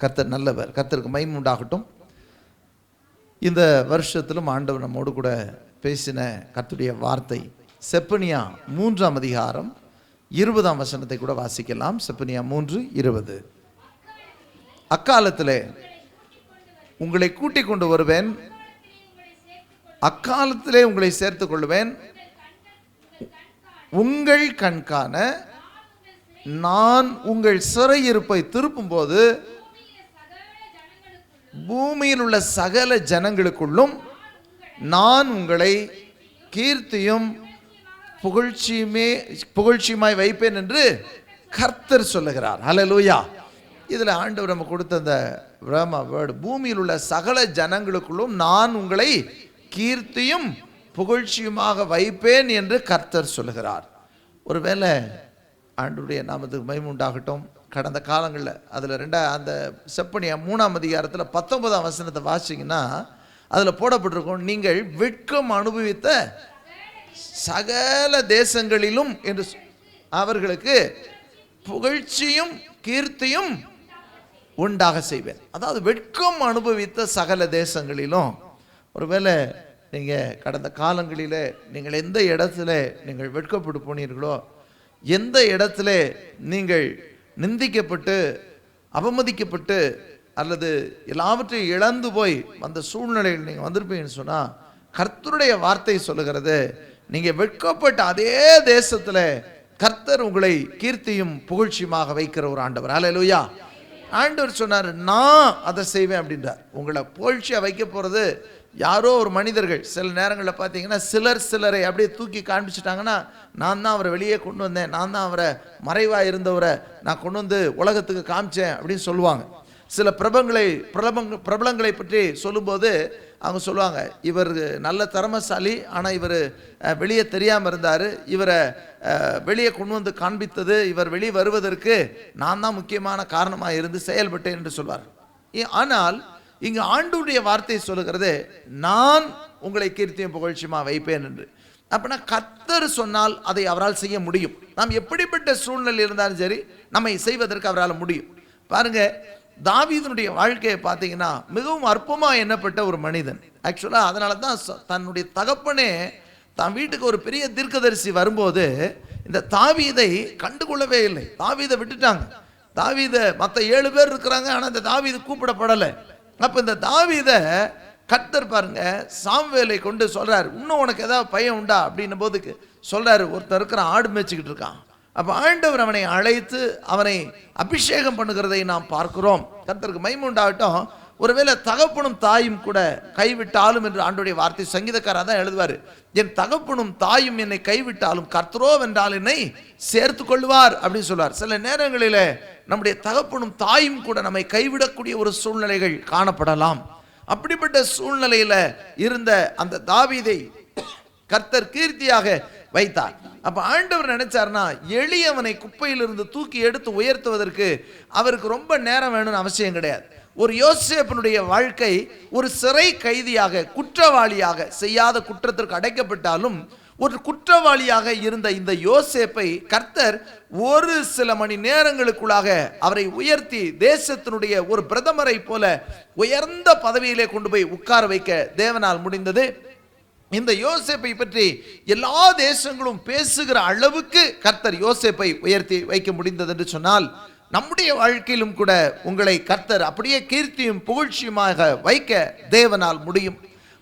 கர்த்தர் நல்லவர், கர்த்தருக்கு மகிமை உண்டாகட்டும். இந்த வருஷத்திலும் ஆண்டவர் நம்மோடு கூட பேசின கர்த்தருடைய வார்த்தை செப்பனியா 3ஆம் அதிகாரம் 20ஆம் வசனத்தை கூட வாசிக்கலாம். செப்பனியா 3:20. அக்காலத்திலே உங்களை கூட்டிக் கொண்டு வருவேன், அக்காலத்திலே உங்களை சேர்த்துக் கொள்வேன், உங்கள் கண்காண நான் உங்கள் சிறையிருப்பை திருப்பும் போது பூமியில் உள்ள சகல ஜனங்களுக்குள்ளும் நான் உங்களை கீர்த்தியும் புகழ்ச்சியுமாய் வைப்பேன் என்று கர்த்தர் சொல்லுகிறார். ஹல்லேலூயா. இதில் ஆண்டவர் நம்ம கொடுத்த அந்த வேர்டு, பூமியில் உள்ள சகல ஜனங்களுக்குள்ளும் நான் உங்களை கீர்த்தியும் புகழ்ச்சியுமாக வைப்பேன் என்று கர்த்தர் சொல்லுகிறார். ஒருவேளை ஆண்டவருடைய நாமத்துக்கு மகிமை உண்டாகட்டும். கடந்த காலங்களில் அதில் அந்த செப்பனியா 3ஆம் அதிகாரத்தில் 19ஆம் வசனத்தை வாசிங்கன்னா அதில் போடப்பட்டிருக்கும், நீங்கள் வெட்கம் அனுபவித்த சகல தேசங்களிலும் என்று அவர்களுக்கு புகழ்ச்சியும் கீர்த்தியும் உண்டாக செய்வேன். அதாவது வெட்கம் அனுபவித்த சகல தேசங்களிலும். ஒருவேளை நீங்கள் கடந்த காலங்களில் நீங்கள் எந்த இடத்துல நீங்கள் வெட்கப்பட்டு போனீர்களோ, எந்த இடத்துல நீங்கள் நிந்திக்கப்பட்டு அவமதிக்கப்பட்டு அல்லது எல்லாவற்றையும் இழந்து போய் அந்த சூழ்நிலையில் நீங்கள் வந்திருப்பீங்கன்னு சொன்னால் கர்த்தருடைய வார்த்தை சொல்லுகிறது, நீங்கள் வெட்கப்பட்ட அதே தேசத்தில் கர்த்தர் உங்களை கீர்த்தியும் புகழ்ச்சியுமாக வைக்கிற ஒரு ஆண்டவர். ஹல்லேலூயா. ஆண்டவர் சொன்னார், நான் அதை செய்வேன் அப்படின்றார். உங்களை புகழ்ச்சியாக வைக்க போகிறது யாரோ ஒரு மனிதர்கள். சில நேரங்களில் பார்த்தீங்கன்னா சிலரை அப்படியே தூக்கி காண்பிச்சுட்டாங்கன்னா, நான் தான் அவரை வெளியே கொண்டு வந்தேன், நான் தான் அவரை மறைவாக இருந்தவரை நான் கொண்டு வந்து உலகத்துக்கு காமிச்சேன் அப்படின்னு சொல்லுவாங்க. சில பிரபலங்களை பற்றி சொல்லும்போது அவங்க சொல்லுவாங்க, இவர் நல்ல திறமைசாலி, ஆனால் இவர் வெளியே தெரியாமல் இருந்தார், இவரை வெளியே கொண்டு வந்து காண்பித்தது, இவர் வெளியே வருவதற்கு நான் தான் முக்கியமான காரணமாக இருந்து செயல்பட்டேன் என்று சொல்வார். ஆனால் இங்கு ஆண்டவருடைய வார்த்தை சொல்லுகிறது, நான் உங்களை கீர்த்தியும் புகழ்ச்சியுமா வைப்பேன் என்று. அப்படின்னா கர்த்தர் சொன்னால் அதை அவரால் செய்ய முடியும். நாம் எப்படிப்பட்ட சூழ்நிலை இருந்தாலும் சரி நம்மை செய்வதற்கு அவரால் முடியும். பாருங்க, தாவீதுனுடைய வாழ்க்கையை பார்த்தீங்கன்னா மிகவும் அற்பமாக எண்ணப்பட்ட ஒரு மனிதன். ஆக்சுவலாக அதனால தான் தன்னுடைய தகப்பனே தன் வீட்டுக்கு ஒரு பெரிய தீர்க்கதரிசி வரும்போது இந்த தாவீதை கண்டுகொள்ளவே இல்லை. தாவீதை விட்டுட்டாங்க. தாவீதை மற்ற 7 பேர் இருக்கிறாங்க, ஆனால் இந்த தாவீது கூப்பிடப்படலை. அப்போ இந்த தாவீதை கர்த்தர் பாருங்க சாமுவேலை கொண்டு சொல்றாரு, இன்னும் உனக்கு ஏதாவது பையன் உண்டா அப்படின்னும் போதுக்கு சொல்றாரு, ஒருத்தர் இருக்கிற ஆடு மேய்ச்சிக்கிட்டு இருக்கான். அப்போ ஆண்டவர் அவனை அழைத்து அவனை அபிஷேகம் பண்ணுகிறதை நாம் பார்க்கிறோம். கர்த்தருக்கு மகிமை உண்டாகட்டும். ஒருவேளை தகப்பனும் தாயும் கூட கைவிட்டாலும் என்று ஆண்டவருடைய வார்த்தை சங்கீதக்காரர் தான் எழுதுவார், என் தகப்பனும் தாயும் என்னை கைவிட்டாலும் கர்த்தரோ வென்றால் என்னை சேர்த்து கொள்வார் அப்படின்னு சொல்வார். சில நேரங்களில் நம்முடைய தகப்பனும் தாயும் கூட நம்மை கைவிடக்கூடிய ஒரு சூழ்நிலைகள் காணப்படலாம். அப்படிப்பட்ட சூழ்நிலையில இருந்த அந்த தாவீதை கர்த்தர் கீர்த்தியாக வைத்தார். அப்ப ஆண்டவர் நினைச்சார்னா எளியவனை குப்பையிலிருந்து தூக்கி எடுத்து உயர்த்துவதற்கு அவருக்கு ரொம்ப நேரம் வேணும்னு அவசியம் கிடையாது. ஒரு யோசேப்பினுடைய வாழ்க்கை ஒரு சிறை கைதியாக, குற்றவாளியாக, செய்யாத குற்றத்திற்கு அடைக்கப்பட்டாலும் ஒரு குற்றவாளியாக இருந்த இந்த யோசேப்பை கர்த்தர் ஒரு சில மணி நேரங்களுக்குள்ளாக அவரை உயர்த்தி தேசத்தினுடைய ஒரு பிரதமரை போல உயர்ந்த பதவியிலே கொண்டு போய் உட்கார வைக்க தேவனால் முடிந்தது. இந்த யோசேப்பை பற்றி எல்லா தேசங்களும் பேசுகிற அளவுக்கு கர்த்தர் யோசேப்பை உயர்த்தி வைக்க முடிந்தது என்று சொன்னால், நம்முடைய வாழ்க்கையிலும் கூட உங்களை கர்த்தர் அப்படியே கீர்த்தியும் புகழ்ச்சியுமாக வைக்க தேவனால் முடியும்.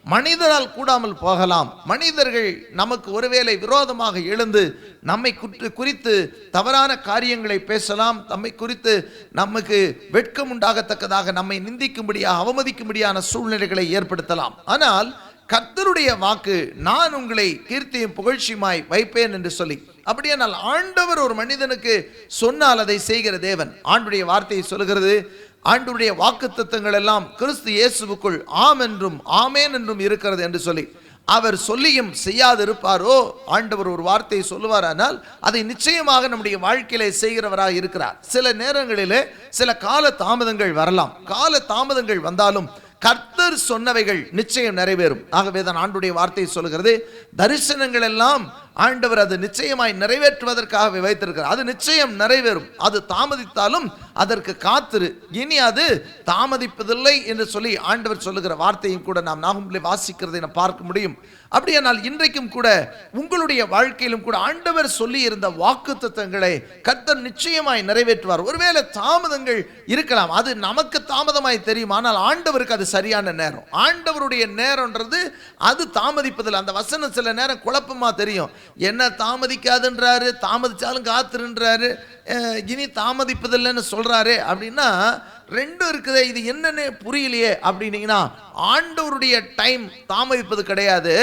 மனிதரால் கூடாமல் போகலாம். மனிதர்கள் நமக்கு ஒருவேளை விரோதமாக எழுந்து நம்மை குறித்து தவறான காரியங்களை பேசலாம், நம்மை குறித்து நமக்கு வெட்கம் உண்டாகத்தக்கதாக நம்மை நிந்திக்கும்படியாக அவமதிக்கும்படியான சூழ்நிலைகளை ஏற்படுத்தலாம். ஆனால் கர்த்தருடைய வாக்கு, நான் உங்களை கீர்த்தியும் புகழ்ச்சியுமாய் வைப்பேன் என்று சொல்லி, அப்படியானால் ஆண்டவர் ஒரு மனிதனுக்கு சொன்னால் அதை செய்கிற தேவன். ஆண்டுடைய வார்த்தையை சொல்கிறது, ஆண்டவருடைய வாக்குத்தத்தங்கள் எல்லாம் கிறிஸ்து இயேசுவுக்குள் ஆம் என்றும் ஆமேன் என்றும் இருக்கிறது என்று சொல்லி அவர் சொல்லியும் செய்யாது இருப்பாரோ? ஆண்டவர் ஒரு வார்த்தையை சொல்லுவாரானால் அதை நிச்சயமாக நம்முடைய வாழ்க்கையிலே செய்கிறவராக இருக்கிறார். சில நேரங்களிலே சில கால தாமதங்கள் வரலாம். கால தாமதங்கள் வந்தாலும் கர்த்தர் சொன்னவைகள் நிச்சயம் நிறைவேறும். ஆகவே தான் ஆண்டவருடைய வார்த்தை சொல்கிறது, தரிசனங்கள் எல்லாம் ஆண்டவர் அது நிச்சயமாய் நிறைவேற்றுவதற்காக வைத்திருக்கிறார். அது நிச்சயம் நிறைவேறும். அது தாமதித்தாலும் அதற்கு காத்திரு, இனி அது தாமதிப்பதில்லை என்று சொல்லி ஆண்டவர் சொல்லுகிற வார்த்தையும் கூட நாம் நாகும்படி வாசிக்கிறதை நாம் பார்க்க முடியும். அப்படியானால் இன்றைக்கும் கூட உங்களுடைய வாழ்க்கையிலும் கூட ஆண்டவர் சொல்லி இருந்த வாக்குத்தத்தங்களை கர்த்தர் நிச்சயமாய் நிறைவேற்றுவார். ஒருவேளை தாமதங்கள் இருக்கலாம், அது நமக்கு தாமதமாய் தெரியும், ஆனால் ஆண்டவருக்கு அது சரியான நேரம். ஆண்டவருடைய நேரம்ன்றது அது தாமதிப்பதில். அந்த வசனம் சில நேரம் குழப்பமா தெரியும். என்ன தாமதிக்காதுன்றாரு, தாமதிச்சாலும் காத்திருன்றாரு, இனி தாமதிப்பதில்லைன்னு சொல்றாரு. அப்படின்னா ரெண்டும் இருக்குது, இது என்னன்னு புரியலையே அப்படின்னீங்கன்னா, ஆண்டவருடைய டைம் தாமதிப்பது கிடையாது.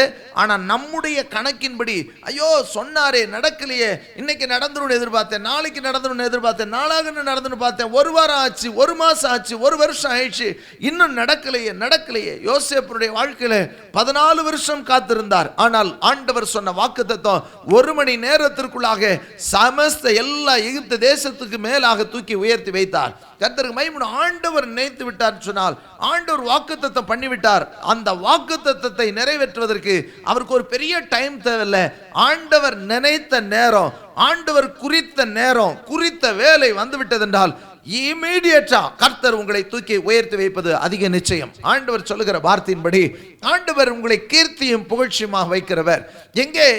ஆனால் நம்முடைய கணக்கின்படி ஐயோ சொன்னாரே நடக்கலையே, இன்னைக்கு நடந்துடும் எதிர்பார்த்தேன், நாளைக்கு நடந்துடும் எதிர்பார்த்தேன், நாளாக நடந்துன்னு பார்த்தேன், ஒரு வாரம் ஆச்சு, ஒரு மாசம் ஆச்சு, ஒரு வருஷம் ஆயிடுச்சு, இன்னும் நடக்கலையே. யோசேப்புடைய வாழ்க்கையில 14 வருஷம் காத்திருந்தார். ஆனால் ஆண்டவர் சொன்ன வாக்குத்தத்தம் 1 மணி நேரத்திற்குள்ளாக சமஸ்த எல்லா எகிப்து தேசத்துக்கு மேலாக தூக்கி உயர்த்தி வைத்தார். கர்த்தருக்கு மகிமை. ஆண்டவர் நினைத்து விட்டார் சொன்னால் ஆண்டவர் வாக்குத்தத்தம் பண்ணிவிட்டார். அந்த வாக்குத்தத்தத்தை நிறைவேற்றுவதற்கு அவருக்கு ஒரு பெரிய டைம் தேவையில்லை. ஆண்டவர் நினைத்த நேரம், ஆண்டவர் குறித்த நேரம், குறித்த வேலை வந்துவிட்டது என்றால் இமீடியட்டா கர்த்தர் உங்களை தூக்கி உயர்த்தி வைப்பது அதிக நிச்சயம். ஆண்டவர் சொல்லுகிற வார்த்தையின்படி ஆண்டவர் உங்களை கீர்த்தியும் புகழ்ச்சியுமாக வைக்கிறவர். எங்கே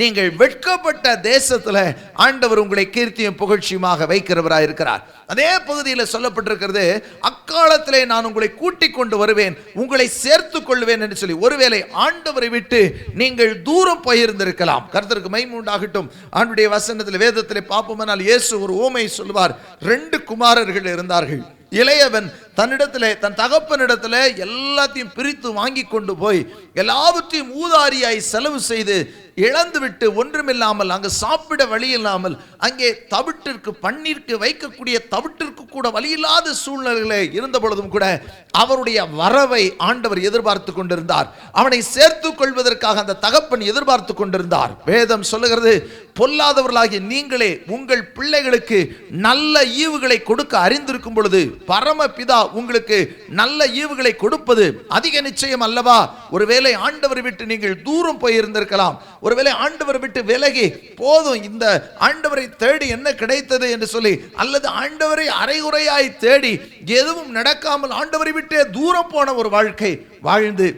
நீங்கள் வெட்கப்பட்ட தேசத்துல ஆண்டவர் உங்களை கீர்த்தியும் புகழ்ச்சியுமாக வைக்கிறவராக இருக்கிறார். அதே பகுதியில் சொல்லப்பட்டிருக்கிறது, அக்காலத்திலே நான் உங்களை கூட்டிக் கொண்டு வருவேன், உங்களை சேர்த்துக் கொள்வேன் என்று சொல்லி. ஒருவேளை ஆண்டவரை விட்டு நீங்கள் தூரம் போயிருந்திருக்கலாம். கர்த்தருக்கு மகிமை உண்டாகட்டும். ஆண்டுடைய வசனத்தில் வேதத்தில் பார்ப்போமானால் இயேசு ஒரு உவமை சொல்வார். 2 குமாரர்கள் இருந்தார்கள். இளையவன் தன்னிடத்திலே, தன் தகப்பனிடத்திலே எல்லாத்தையும் பிரித்து வாங்கி கொண்டு போய் எல்லாவற்றையும் ஊதாரியாய் செலவு செய்து இழந்துவிட்டு ஒன்றுமில்லாமல், அங்கு சாப்பிட வழி இல்லாமல், அங்கே தவிட்டிற்கு பன்னீருக்கு வைக்கக்கூடிய தவிட்டிற்கு கூட வழியில்லாத சூழ்நிலைகளே இருந்த பொழுதும் கூட அவருடைய வரவை ஆண்டவர் எதிர்பார்த்து கொண்டிருந்தார். அவனை சேர்த்துக் கொள்வதற்காக அந்த தகப்பன் எதிர்பார்த்து கொண்டிருந்தார். வேதம் சொல்லுகிறது, பொல்லாதவர்களாகிய நீங்களே உங்கள் பிள்ளைகளுக்கு நல்ல ஈவுகளை கொடுக்க அறிந்திருக்கும் பொழுது பரமபிதா உங்களுக்கு நல்ல ஈவுகளை கொடுப்பது அதிக நிச்சயம் அல்லவா? ஒருவேளை ஆண்டவரை விட்டு நீங்கள் தூரம் போயிருந்திருக்கலாம். ஒருவேளை ஆண்டவரை விட்டு விலகி போதும், இந்த ஆண்டவரை தேடி என்ன கிடைத்தது என்று சொல்லி, அல்லது ஆண்டவரை அரைகுறையாய் தேடி எதுவும் நடக்காமல் ஆண்டவரை விட்டு தூரம் போன ஒரு வாழ்க்கை வாழ்ந்து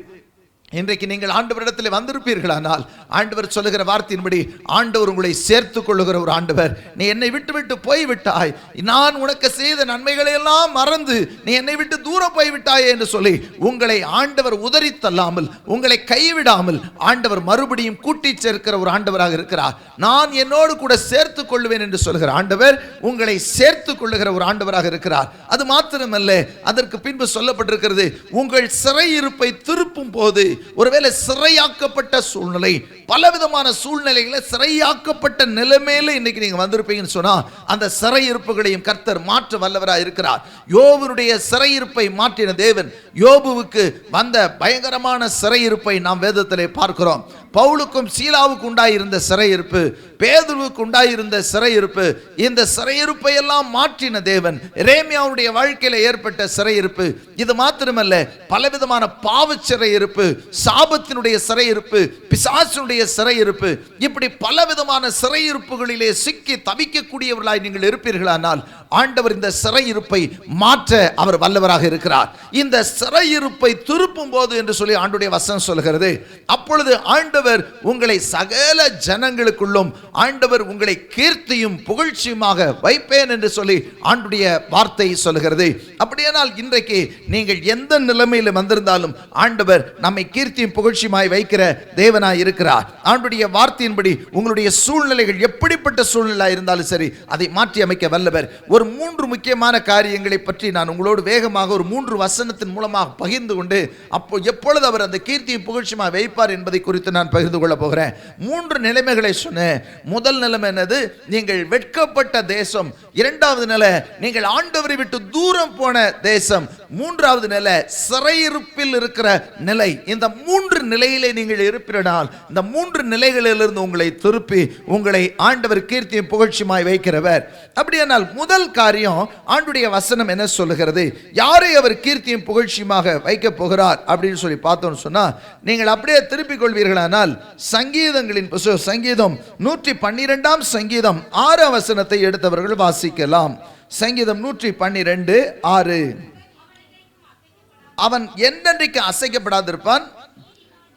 இன்றைக்கு நீங்கள் ஆண்டவரிடத்தில் வந்திருப்பீர்களானால் ஆண்டவர் சொல்லுகிற வார்த்தையின்படி ஆண்டவர் உங்களை சேர்த்துக் கொள்ளுகிற ஒரு ஆண்டவர். நீ என்னை விட்டு விட்டு போய்விட்டாய், நான் உனக்கு செய்த நன்மைகளை எல்லாம் மறந்து நீ என்னை விட்டு தூரம் போய்விட்டாயே என்று சொல்லி உங்களை ஆண்டவர் உதறி தள்ளாமல், உங்களை கைவிடாமல் ஆண்டவர் மறுபடியும் கூட்டி சேர்க்கிற ஒரு ஆண்டவராக இருக்கிறார். நான் என்னோடு கூட சேர்த்துக் கொள்வேன் என்று சொல்லுகிற ஆண்டவர் உங்களை சேர்த்துக் கொள்ளுகிற ஒரு ஆண்டவராக இருக்கிறார். அது மாத்திரமல்ல, அதற்கு பின்பு சொல்லப்பட்டிருக்கிறது, உங்கள் சிறையிருப்பை திருப்பும் போது, ஒருவேளை சிறையாக்கப்பட்ட சூழ்நிலை, பலவிதமான சூழ்நிலைகளை சிறையாக்கப்பட்ட நிலைமையில இன்னைக்கு நீங்க வந்திருப்பீங்கன்னு சொன்னா அந்த சிறையிருப்புகளையும் கர்த்தர் மாற்ற வல்லவராக இருக்கிறார். யோபுடைய சிறையிருப்பை மாற்றின தேவன் யோபுவுக்கு வந்த பயங்கரமான சிறையிருப்பை நாம் வேதத்திலே பார்க்கிறோம். பவுலுக்கும் சீலாவுக்கு உண்டாயிருந்த சிறையிருப்பு, பேதுருவுக்கு உண்டாயிருந்த சிறையிருப்பு, இந்த சிறையிருப்பை எல்லாம் மாற்றின தேவன். எரேமியாவுடைய வாழ்க்கையில ஏற்பட்ட சிறையிருப்பு இது மாத்திரமல்ல, பலவிதமான பாவ சிறையிருப்பு, சாபத்தினுடைய சிறையிருப்பு, பிசாசினுடைய சிறையிருப்பு, இப்படி பலவிதமான சிறையிருப்புகளிலே சிக்கி தவிக்கக்கூடியவர்களாய் நீங்கள் இருப்பீர்களானால் ஆண்டவர் இந்த சிறையிருப்பை மாற்ற அவர் வல்லவராக இருக்கிறார். இந்த சிறையிருப்பை திருப்பும் போது என்று சொல்லி ஆண்டுடைய வசனம் சொல்கிறது, அப்பொழுது ஆண்டவர் உங்களை சகல ஜனங்களுக்குள்ளும் ஆண்டவர் உங்களை கீர்த்தியும் புகழ்ச்சியுமாக வைப்பேன் என்று சொல்லி ஆண்டுடைய வார்த்தை சொல்கிறது. அப்படியானால் இன்றைக்கு நீங்கள் எந்த நிலைமையில் வந்திருந்தாலும் ஆண்டவர் நம்மை கீர்த்தியும் புகழ்ச்சியுமாய் வைக்கிற தேவனாய் இருக்கிறார். ஆண்டுடைய வார்த்தையின்படி உங்களுடைய சூழ்நிலைகள் எப்படிப்பட்ட சூழ்நிலை இருந்தாலும் சரி அதை மாற்றி அமைக்க வல்லவர். ஒரு 3 முக்கியமான காரியங்களை பற்றி நான் உங்களோடு வேகமாக ஒரு 3 வசனத்தின் மூலமாக பகிர்ந்து கொண்டு அப்போ எப்பொழுது அவர் அந்த கீர்த்தியும் புகழ்ச்சியுமாய் வைப்பார் என்பதை குறித்து நான் பகிர்ந்து கொள்ள போகிறேன். 3 நிலைமைகளை சொன்னேன். முதல் நிலைமை என்னது? நீங்கள் வெட்கப்பட்ட தேசம். இரண்டாவது நிலை, நீங்கள் ஆண்டவரை விட்டு தூரம் போன தேசம். மூன்றாவது நிலை சிறையிருப்பில் இருக்கிற நிலை. இந்த 3 நிலையிலே நீங்கள் இருப்பினால் இந்த 3 நிலைகளிலிருந்து உங்களை திருப்பி உங்களை ஆண்டவர் கீர்த்தியும் புகழ்ச்சியுமாய் வைக்கிறவர். அப்படியானால் முதல் காரியம் ஆண்டுடைய வசனம் என்ன சொல்லுகிறது, யாரை அவர் கீர்த்தியும் புகழ்ச்சியுமாக வைக்க போகிறார் அப்படின்னு சொல்லி பார்த்தோம்னு சொன்னா, நீங்கள் அப்படியே திருப்பிக் கொள்வீர்களானால் சங்கீதங்களின் புத்தகம் சங்கீதம் 112 சங்கீதம் 6 வசனத்தை எடுத்தவர்கள் வாசிக்கலாம். சங்கீதம் 112:6. அவன் என்றென்றைக்கு அசைக்கப்படாதிருப்பான்,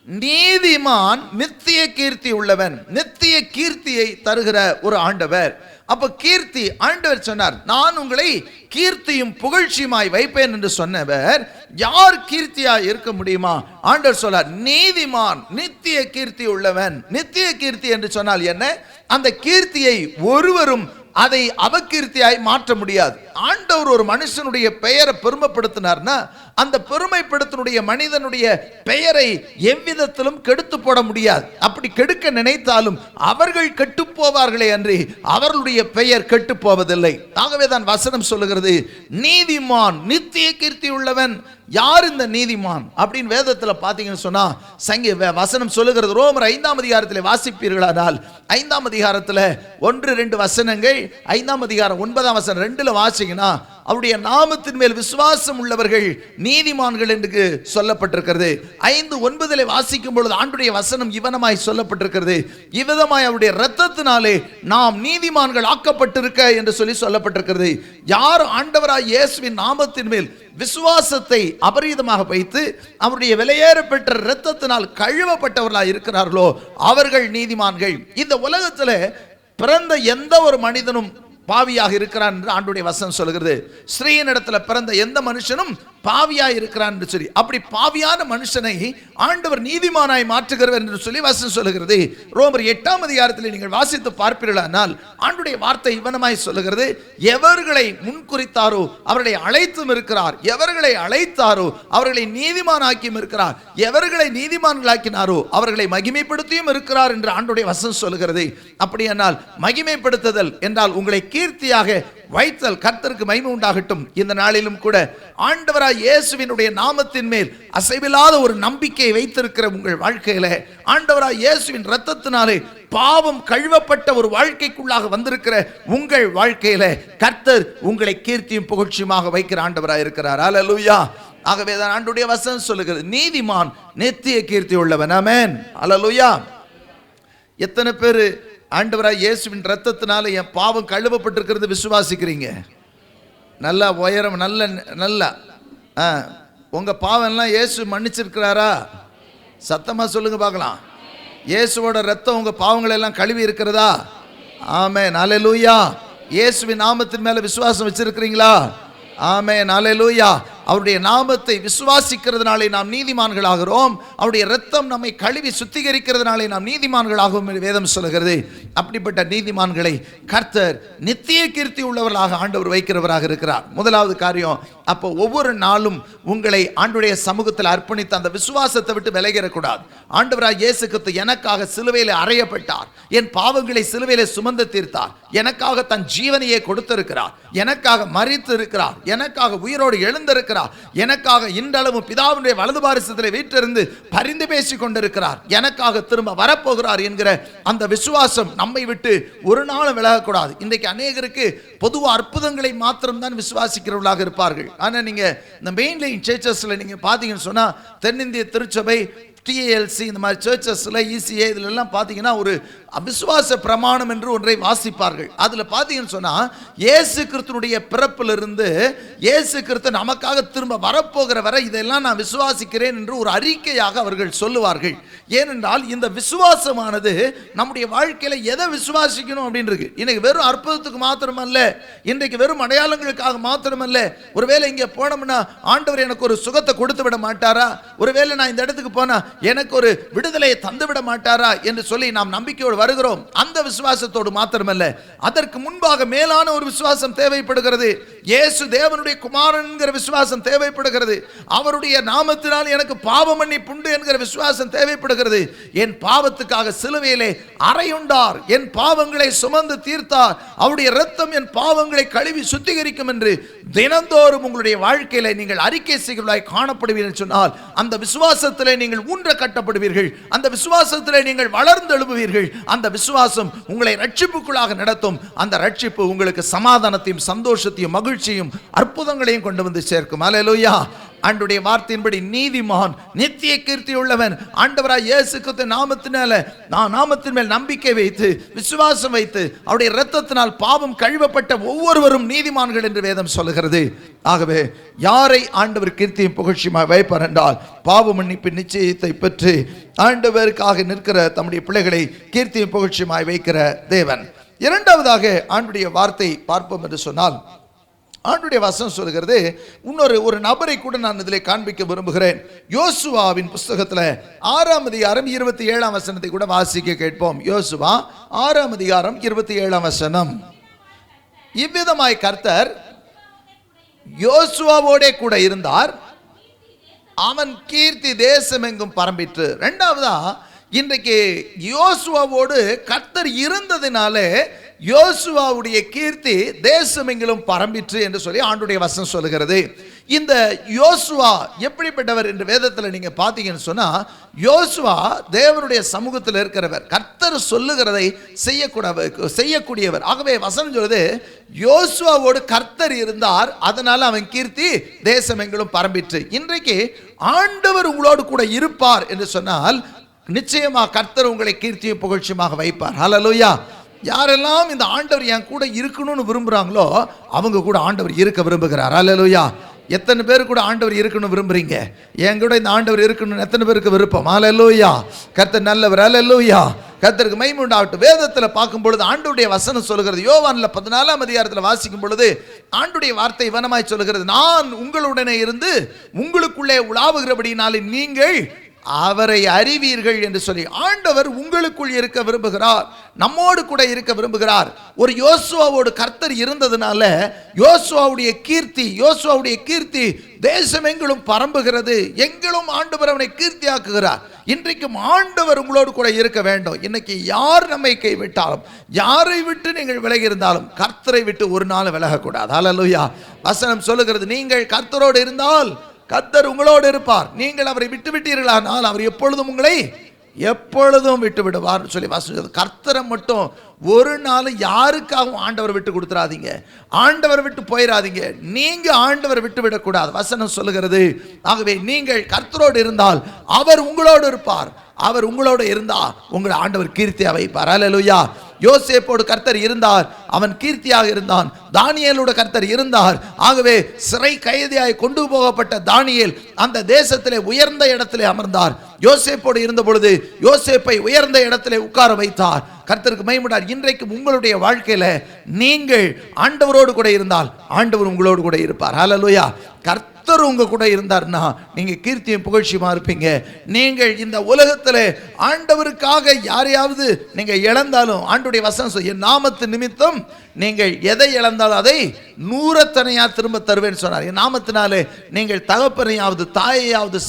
நீதிமான் நித்திய கீர்த்தி உள்ளவன். நித்திய கீர்த்தியை தருகிற ஒரு ஆண்டவர். அப்ப கீர்த்தி, ஆண்டவர் சொன்னார் நான் உங்களை கீர்த்தியும் புகழ்ச்சியுமாய் வைப்பேன் என்று சொன்னவர் யார் கீர்த்தியாய் இருக்க முடியுமா? ஆண்டவர் சொன்னார் நீதிமான் நித்திய கீர்த்தி உள்ளவன். நித்திய கீர்த்தி என்று சொன்னால் என்ன? அந்த கீர்த்தியை ஒருவரும் அதை அபகீர்த்தியாய் மாற்ற முடியாது. ஆண்டவர் ஒரு மனுஷனுடைய பெயரை பெருமைப்படுத்தினார்னா அந்த பெருமைப்படுத்தினுடைய மனிதனுடைய பெயரை எவ்விதத்திலும் கெடுத்து போட முடியாது. அப்படி கெடுக்க நினைத்தாலும் அவர்கள் கெட்டு போவார்களே அன்றி அவர்களுடைய பெயர் கெட்டு போவதில்லை. ஆகவே தான் வசனம் சொல்லுகிறது நீதிமான் நித்திய கீர்த்தி உள்ளவன். யார் இந்த நீதிமான் அப்படின்னு வேதத்தில் பார்த்தீங்கன்னு சொன்னா வசனம் சொல்லுகிறது. ரோமர் 5ஆம் அதிகாரத்தில் வாசிப்பீர்களானால் 5ஆம் அதிகாரத்தில் 1-2 வசனங்கள், 5ஆம் அதிகாரம் 9ஆம் வசனம் 2ல வாசிங்கன்னா அவருடைய நாமத்தின் மேல் விசுவாசம் உள்ளவர்கள் நீதிமான்கள் என்று சொல்லப்பட்டிருக்கிறது. 5:9 வாசிக்கும் பொழுது ஆண்டுடைய வசனம் இவனமாய் சொல்லப்பட்டிருக்கிறது. இவ்விதமாய் அவருடைய இரத்தத்தினாலே நாம் நீதிமான்கள் ஆக்கப்பட்டிருக்க என்று சொல்லி சொல்லப்பட்டிருக்கிறது. யார் ஆண்டவராய் இயேசுவின் நாமத்தின் மேல் விசுவாசத்தை அபரீதமாக வைத்து அவருடைய விலையேற பெற்ற இரத்தத்தினால் கழுவப்பட்டவர்களாய் இருக்கிறார்களோ அவர்கள் நீதிமான்கள். இந்த உலகத்தில் பிறந்த எந்த ஒரு மனிதனும் பாவியாக இருக்கிறான் என்று ஆண்டுடைய வசனம் சொல்கிறது. ஸ்ரீயின் இடத்துல பிறந்த எந்த மனுஷனும் பாவியாய் இருக்கிறான் என்று சொல்லி, அப்படி பாவியான மனுஷனை ஆண்டவர் நீதிமானாய் மாற்றுகிறவர் என்று சொல்லி வசனம் சொல்லுகிறது. ரோமர் 8ஆம் அதிகாரத்தில் நீங்கள் வாசித்து பார்ப்பீர்களானால் ஆண்டுடைய வார்த்தை இவனமாய் சொல்லுகிறது எவர்களை முன்குறித்தாரோ அவர்களை அழைத்தும் இருக்கிறார், எவர்களை அழைத்தாரோ அவர்களை நீதிமானாக்கியும் இருக்கிறார், எவர்களை நீதிமான்களாக்கினாரோ அவர்களை மகிமைப்படுத்தியும் இருக்கிறார் என்று ஆண்டுடைய வசனம் சொல்லுகிறது. அப்படியானால் மகிமைப்படுத்துதல் என்றால் உங்களை கீர்த்தியாக வைத்தல். கர்த்தருக்கு மகிமை உண்டாகட்டும். இந்த நாளிலும் கூட ஆண்டவராய் இயேசுவினுடைய நாமத்தின் மேல் அசைவில்லாத ஒரு நம்பிக்கை வைத்திருக்கிற உங்கள் வாழ்க்கையில ஆண்டவராய் இயேசுவின் இரத்தத்தினாலே பாவம் கழுவப்பட்ட ஒரு வாழ்க்கைக்குள்ளாக வந்திருக்கிற உங்கள் வாழ்க்கையில கர்த்தர் உங்களை கீர்த்தியும் புகழ்ச்சியுமாக வைக்கிற ஆண்டவராய் இருக்கிறார். அல்லேலூயா. ஆகவே தான் ஆண்டவருடைய வசனம் சொல்லுகிறது நீதிமான் நித்திய கீர்த்தி உள்ளவன். ஆமென். அல்லேலூயா. எத்தனை பேர் ஆண்டவராய் இயேசுவின் இரத்தத்தினால என் பாவம் கழுவப்பட்டிருக்கிறது விசுவாசிக்கிறீங்க? நல்லா உயரம், நல்ல உங்க பாவம் எல்லாம் இயேசு மன்னிச்சிருக்கிறாரா? சத்தமா சொல்லுங்க பார்க்கலாம். இயேசுவோட இரத்தம் உங்க பாவங்களை எல்லாம் கழுவி இருக்கிறதா? ஆமென். அல்லேலூயா. இயேசுவின் நாமத்தின் மேல விசுவாசம் வச்சிருக்கிறீங்களா? ஆமென். அல்லேலூயா. அவருடைய நாமத்தை விசுவாசிக்கிறதுனாலே நாம் நீதிமான்கள் ஆகிறோம். அவருடைய இரத்தம் நம்மை கழுவி சுத்திகரிக்கிறதுனாலே நாம் நீதிமான்களாகவும் வேதம் சொல்லுகிறது. அப்படிப்பட்ட நீதிமான்களை கர்த்தர் நித்திய கீர்த்தி உள்ளவர்களாக ஆண்டவர் வைக்கிறவராக இருக்கிறார். முதலாவது காரியம், அப்போ ஒவ்வொரு நாளும் உங்களை ஆண்டுடைய சமூகத்தில் அர்ப்பணித்து அந்த விசுவாசத்தை விட்டு விலகிடக்கூடாது. ஆண்டவராய் இயேசு கிறிஸ்து எனக்காக சிலுவையில் அறையப்பட்டார், என் பாவங்களை சிலுவையில் சுமந்து தீர்த்தார், எனக்காக தன் ஜீவனையே கொடுத்திருக்கிறார், எனக்காக மரித்து இருக்கிறார், எனக்காக உயிரோடு எழுந்திருக்கிறார், எனக்காக இன்றளவு பிதாவுடைய வலது பாரிசத்தில் வீற்றிருந்து பரிந்து பேசிக் கொண்டிருக்கிறார், எனக்காக திரும்ப வரப்போகிறார் என்கிற அந்த விசுவாசம் நம்மை விட்டு ஒரு நாளும் விலகக்கூடாது. இன்றைக்கு அநேகருக்கு பொதுவாக அற்புதங்களை மாத்திரம் தான் விசுவாசிக்கிறவர்களாக இருப்பார்கள். ஆனால் நீங்க இந்த மெயின் லைன் சர்ச்சஸ்ல நீங்க பாத்தீங்கன்னு சொன்னா தென்னிந்திய திருச்சபை TALC இந்த மாதிரி சர்ச்சஸ்ல ECA இதுல எல்லாம் பார்த்தீங்கன்னா ஒரு அவிசுவாச பிரமாணம் என்று ஒன்றை வாசிப்பார்கள். அதில் பார்த்தீங்கன்னு சொன்னால் இயேசு கிறிஸ்துனுடைய பிறப்பிலிருந்து இயேசு கிறிஸ்து நமக்காக திரும்ப வரப்போகிற வரை இதெல்லாம் நான் விசுவாசிக்கிறேன் என்று ஒரு அறிக்கையாக அவர்கள் சொல்லுவார்கள். ஏனென்றால் இந்த விசுவாசமானது நம்முடைய வாழ்க்கையில் எதை விசுவாசிக்கணும் அப்படின்னு இருக்கு. இன்னைக்கு வெறும் அற்புதத்துக்கு மாத்திரமல்ல, இன்றைக்கு வெறும் அடையாளங்களுக்காக மாத்திரமல்ல. ஒருவேளை இங்கே போனோம்னா ஆண்டவர் எனக்கு ஒரு சுகத்தை கொடுத்து விட மாட்டாரா? ஒருவேளை நான் இந்த இடத்துக்கு போனா எனக்கு ஒரு விடுதலையை தந்துவிட மாட்டாரா என்று சொல்லி நாம் நம்பிக்கையோடு வருகிறோம். அந்த விசுவாசத்தோடு மாத்திரமல்ல, அதற்கு முன்பாக மேலான ஒரு விசுவாசம் தேவைப்படுகிறது. இயேசு தேவனுடைய குமாரன் என்கிற விசுவாசம் தேவைப்படுகிறது. அவருடைய நாமத்தினால் எனக்கு பாவ மன்னிப்பு உண்டு என்கிற விசுவாசம் தேவைப்படுகிறது. என் பாவத்துக்காக சிலுவையிலே அறையுண்டார், என் பாவங்களை சுமந்து தீர்த்தார், அவருடைய இரத்தம் என் பாவங்களை கழுவி சுத்திகரிக்கும் என்று தினந்தோறும் உங்களுடைய வாழ்க்கையில நீங்கள் அறிக்கை செய்கிறவர்களாய் காணப்படுவீர்கள் சொன்னால், அந்த விசுவாசத்திலே நீங்கள் ஊன்ற கட்டப்படுவீர்கள். அந்த விசுவாசத்திலே நீங்கள் வளர்ந்து எழுப்புவீர்கள். அந்த விசுவாசம் உங்களை ரட்சிப்புக்குள்ளாக நடத்தும். அந்த ரட்சிப்பு உங்களுக்கு சமாதானத்தையும் சந்தோஷத்தையும் மகிழ்ச்சியும் அற்புதங்களையும் கொண்டு வந்து சேர்க்கும். அல்லேலூயா. ஆண்டவருடைய வார்த்தையின்படி நீதிமான் நித்திய கீர்த்தி உள்ளவன் ஆண்டவராய் இயேசு கிறிஸ்து நாமத்தின் மேல் நம்பிக்கை வைத்து விசுவாசம் வைத்து அவருடைய இரத்தத்தினால் பாவம் கழுவப்பட்ட ஒவ்வொருவரும் நீதிமான்கள் என்று வேதம் சொல்லுகிறது. ஆகவே யாரை ஆண்டவர் கீர்த்தியும் புகழ்ச்சியுமாய் வைப்பார் என்றால், பாவ மன்னிப்பு நிச்சயத்தை பெற்று ஆண்டவருக்காக நிற்கிற தம்முடைய பிள்ளைகளை கீர்த்தியும் புகழ்ச்சியுமாய் வைக்கிற தேவன். இரண்டாவதாக ஆண்டவருடைய வார்த்தை பார்ப்போம் என்று சொன்னால், ஆண்டுடைய வசனம் சொல்கிறது, ஒரு நபரை கூட நான் இதில் காண்பிக்க விரும்புகிறேன். யோசுவாவின் புஸ்தகத்தில் 6ஆம் அதிகாரம் 27ஆம் வசனத்தை கூட வாசிக்க கேட்போம். யோசுவா 6ஆம் அதிகாரம் 27ஆம் வசனம். இவ்விதமாய் கர்த்தர் யோசுவாவோட கூட இருந்தார், அவன் கீர்த்தி தேசம் எங்கும் பரம்பிற்று. இரண்டாவதா, இன்றைக்கு யோசுவாவோடு கர்த்தர் இருந்ததினாலே யோசுவாவுடைய கீர்த்தி தேசமெங்கிலும் பரம்பிற்று என்று சொல்லி ஆண்டுடைய வசனம் சொல்லுகிறது. இந்த யோசுவா எப்படிப்பட்டவர் என்று வேதத்தில் நீங்க பார்த்தீங்கன்னு சொன்னா, யோசுவா தேவனுடைய சமூகத்தில் இருக்கிறவர், கர்த்தர் சொல்லுகிறதை செய்யக்கூடியவர். ஆகவே வசனம் சொல்லுது, யோசுவாவோடு கர்த்தர் இருந்தார், அதனால அவன் கீர்த்தி தேசமெங்கிலும் பரம்பிற்று. இன்றைக்கு ஆண்டவர் உங்களோடு கூட இருப்பார் என்று சொன்னால், நிச்சயமா கர்த்தர் உங்களை கீர்த்தியும் புகழ்ச்சியுமாக வைப்பார். ஹல்லேலூயா. யாரெல்லாம் இந்த ஆண்டவர் என் கூட இருக்கணும்னு விரும்புறாங்களோ அவங்க கூட ஆண்டவர் இருக்க விரும்புகிறார். ஹல்லேலூயா. எத்தனை பேர் கூட ஆண்டவர் இருக்கணும் விரும்புறீங்க? என் கூட இந்த ஆண்டவர் இருக்கணும்னு எத்தனை பேருக்கு விருப்பம்? ஹல்லேலூயா. கர்த்தர் நல்லவர். ஹல்லேலூயா. கர்த்தருக்கு மகிமை உண்டாகட்டும். வேதத்தில் பார்க்கும் பொழுது ஆண்டவருடைய வசனம் சொல்லுகிறது, யோவான்ல 14ஆம் அதிகாரத்தில் வாசிக்கும் பொழுது ஆண்டவருடைய வார்த்தை வனமாய் சொல்லுகிறது, நான் உங்களுடனே இருந்து உங்களுக்குள்ளே உலாவுகிறபடினாலே நீங்கள் அவரை அறிவீர்கள் என்று சொல்லி ஆண்டவர் உங்களுக்குள் இருக்க விரும்புகிறார், நம்மோடு கூட இருக்க விரும்புகிறார். ஒரு யோசுவாவோடு கர்த்தர் இருந்ததுனால யோசுவாவுடைய கீர்த்தி தேசம் எங்களும் பரம்புகிறது. எங்களும் ஆண்டவர் அவனை கீர்த்தியாக்குகிறார். இன்றைக்கும் ஆண்டவர் உங்களோடு கூட இருக்க வேண்டும். இன்னைக்கு யார் நம்மை கைவிட்டாலும், யாரை விட்டு நீங்கள் விலகி இருந்தாலும் கர்த்தரை விட்டு ஒரு நாள் விலகக்கூடாது. ஹல்லேலூயா. வசனம் சொல்லுகிறது, நீங்கள் கர்த்தரோடு இருந்தால் கர்த்தர் உங்களோடு இருப்பார், நீங்கள் அவரை விட்டு விட்டீர்களானால் அவர் எப்பொழுதும் உங்களை விட்டு விடுவார் சொல்லி வாசிச்சது. கர்த்தரை மட்டும் ஒரு நாள் யாருக்காகவும் ஆண்டவர் விட்டு கொடுத்துறாதீங்க, ஆண்டவர் விட்டு போயிடாதீங்க. நீங்க ஆண்டவர் விட்டு விடக்கூடாது. வசனம் சொல்லுகிறது, ஆகவே நீங்கள் கர்த்தரோடு இருந்தால் அவர் உங்களோடு இருப்பார், அவர் உங்களோடு இருந்தா உங்களை ஆண்டவர் கீர்த்தியா வைப்பார். ஹல்லேலூயா. யோசேப்போடு கர்த்தர் இருந்தார், அவன் கீர்த்தியாக இருந்தான். தானியேலோடு கர்த்தர் இருந்தார், ஆகவே சிறை கைதியாய் கொண்டு போகப்பட்ட தானியேல் அந்த தேசத்திலே உயர்ந்த இடத்திலே அமர்ந்தார். யோசேப்போடு இருந்த பொழுது யோசேப்பை உயர்ந்த இடத்திலே உட்கார வைத்தார். கர்த்தருக்கு மகிமை. இன்றைக்கு உங்களுடைய வாழ்க்கையில நீங்கள் ஆண்டவரோடு கூட இருந்தால் ஆண்டவர் உங்களோடு கூட இருப்பார். ஹல்லேலூயா. கர்த்தர் உங்க கூட இருந்தார்னா நீங்க கீர்த்தியும் புகழ்ச்சியுமா இருப்பீங்க. நீங்கள் இந்த உலகத்தில் ஆண்டவருக்காக யாரையாவது நீங்க இழந்தாலும் ஆண்டவருடைய வசனம் என் நாமத்து நிமித்தம் நீங்கள் எதை இழந்தாலும் அதை நூறத்தனையா திரும்ப தருவேன்னு சொன்னார். என் நாமத்தினாலே நீங்கள் தகப்பனையாவது தாயையாவது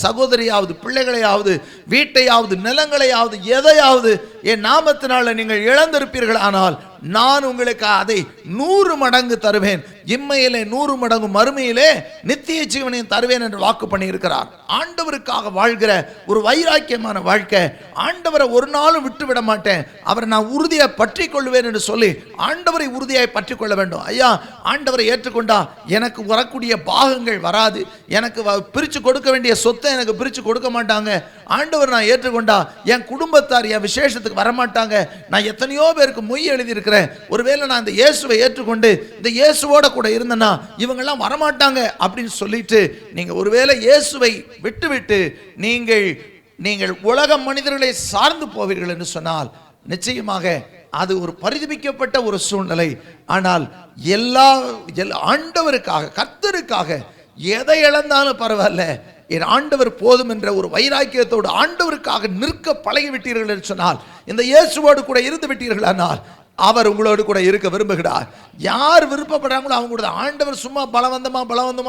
சகோதரியாவது பிள்ளைகளையாவது வீட்டையாவது நிலங்களையாவது எதையாவது என் நாமத்தினால நீங்கள் இழந்திருப்பீர்கள், ஆனால் நான் உங்களுக்கு அதை 100 மடங்கு தருவேன், இம்மையிலே 100 மடங்கு மறுமையிலே நித்திய ஜீவனையும் தருவேன் என்று வாக்கு பண்ணி இருக்கிறார். ஆண்டவருக்காக வாழ்கிற ஒரு வைராக்கியமான வாழ்க்கை, ஆண்டவரை ஒரு நாளும் விட்டு விட மாட்டேன், அவரை நான் உறுதியை பற்றி கொள்வேன் என்று சொல்லி ஆண்டவரை உறுதியாய் பற்றி கொள்ள வேண்டும். ஐயா, ஆண்டவரை ஏற்றுக்கொண்டா எனக்கு வரக்கூடிய பாகங்கள் வராது, எனக்கு பிரித்து கொடுக்க வேண்டிய சொத்தை எனக்கு பிரித்து கொடுக்க மாட்டாங்க. ஆண்டவர் நான் ஏற்றுக்கொண்டா என் குடும்பத்தார் என் விசேஷத்துக்கு வரமாட்டாங்க. நான் எத்தனையோ பேருக்கு மொய் எழுதியிருக்கிறேன். ஒருவேளை நான் இந்த இயேசுவை ஏற்றுக்கொண்டு இந்த இயேசுவோட கூட இருந்தேன்னா இவங்கெல்லாம் வரமாட்டாங்க அப்படின்னு சொல்லிட்டு நீங்க ஒருவேளை இயேசுவை விட்டுவிட்டு நீங்கள் உலக மனிதர்களை சார்ந்து போவீர்கள் என்று சொன்னால் நிச்சயமாக அது ஒரு பரிதபிக்கப்பட்ட ஒரு சூழ்நிலை. ஆனால் ஆண்டவருக்காக கர்த்தருக்காக எதை இழந்தாலும் பரவாயில்ல, என் ஆண்டவர் போதும் என்ற ஒரு வைராக்கியத்தோடு ஆண்டவருக்காக நிற்க பழகிவிட்டீர்கள் என்று சொன்னால், இந்த இயேசுவோடு கூட இருந்து விட்டீர்களானால் அவர் உங்களோடு கூட இருக்க விரும்புகிறார். யார் விருப்பப்படுறாங்களோ அவங்க கூட. ஆண்டவர் சும்மா பலவந்தமா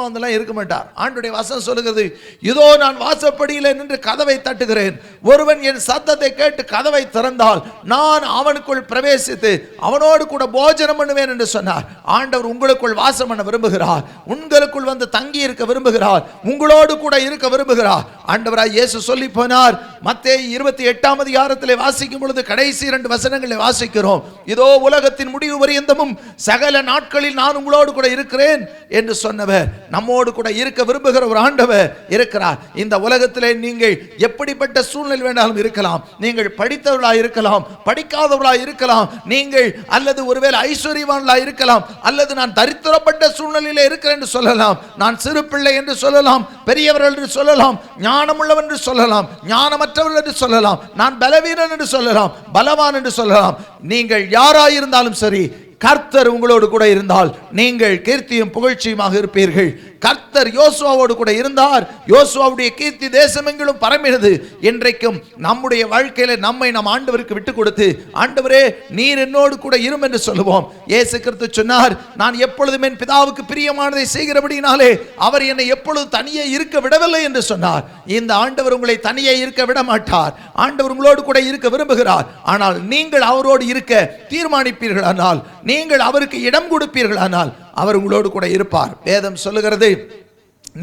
வந்தெல்லாம் இருக்க மாட்டார். ஆண்டவருடைய வசனம் சொல்லுகிறது, இதோ நான் வாசப்படியில் நின்று கதவை தட்டுகிறேன், ஒருவன் என் சத்தத்தை கேட்டு கதவை திறந்தால் நான் அவனுக்குள் பிரவேசித்து அவனோடு கூட போஜனம் பண்ணுவேன் என்று சொன்னார். ஆண்டவர் உங்களுக்குள் வாசம் பண்ண விரும்புகிறார், உங்களுக்குள் வந்து தங்கி இருக்க விரும்புகிறார், உங்களோடு கூட இருக்க விரும்புகிறார். ஆண்டவராய் இயேசு சொல்லி போனார். மத்தேயு 28ஆம் அதிகாரத்திலே வாசிக்கும் பொழுது கடைசி 2 வசனங்களை வாசிக்கிறோம். இதோ உலகத்தின் முடிவு பரியந்தமும் சகல நாட்களில் நான் உங்களோடு கூட இருக்கிறேன் என்று சொன்னவர் நம்மோடு கூட இருக்க விரும்புகிற ஒரு ஆண்டவர் இருக்கிறார். இந்த உலகத்திலே நீங்கள் எப்படிப்பட்ட சூழ்நிலை வேண்டாலும் இருக்கலாம். நீங்கள் படித்தவர்களாக இருக்கலாம், படிக்காதவர்களாக இருக்கலாம், நீங்கள் அல்லது ஒருவேளை ஐஸ்வர்யவான்களாக இருக்கலாம், அல்லது நான் தரித்திரப்பட்ட சூழ்நிலையில் இருக்கிறேன் என்று சொல்லலாம், நான் சிறு பிள்ளை என்று சொல்லலாம், பெரியவர்கள் என்று சொல்லலாம், ஞானமுள்ளவன் என்று சொல்லலாம், ஞானமற்றவர்கள் என்று சொல்லலாம், நான் பலவீனன் என்று சொல்லலாம், பலவான் என்று சொல்லலாம். நீங்கள் யாராயிருந்தாலும் சரி, கர்த்தர் உங்களோடு கூட இருந்தால் நீங்கள் கீர்த்தியும் புகழ்ச்சியுமாக இருப்பீர்கள். கர்த்தர் யோசுவாவோடு கூட இருந்தார். யோசுவாவுடைய கீர்த்தி தேசமெங்கிலும் பரம்பினது. இன்றைக்கும் நம்முடைய வாழ்க்கையில நம்மை நம் ஆண்டவருக்கு விட்டு கொடுத்து, ஆண்டவரே நீர் என்னோடு கூட இரும் என்று சொல்லுவோம். இயேசு கிறிஸ்து சொன்னார், நான் எப்பொழுதும் என் பிதாவுக்கு பிரியமானதை செய்கிறபடினாலே அவர் என்னை எப்பொழுது தனியே இருக்க விடவில்லை என்று சொன்னார். இந்த ஆண்டவர் உங்களை தனியே இருக்க விட மாட்டார். ஆண்டவர் உங்களோடு கூட இருக்க விரும்புகிறார். ஆனால் நீங்கள் அவரோடு இருக்க தீர்மானிப்பீர்களானால், நீங்கள் அவருக்கு இடம் கொடுப்பீர்களானால் அவர் உங்களோடு கூட இருப்பார். வேதம் சொல்லுகிறது,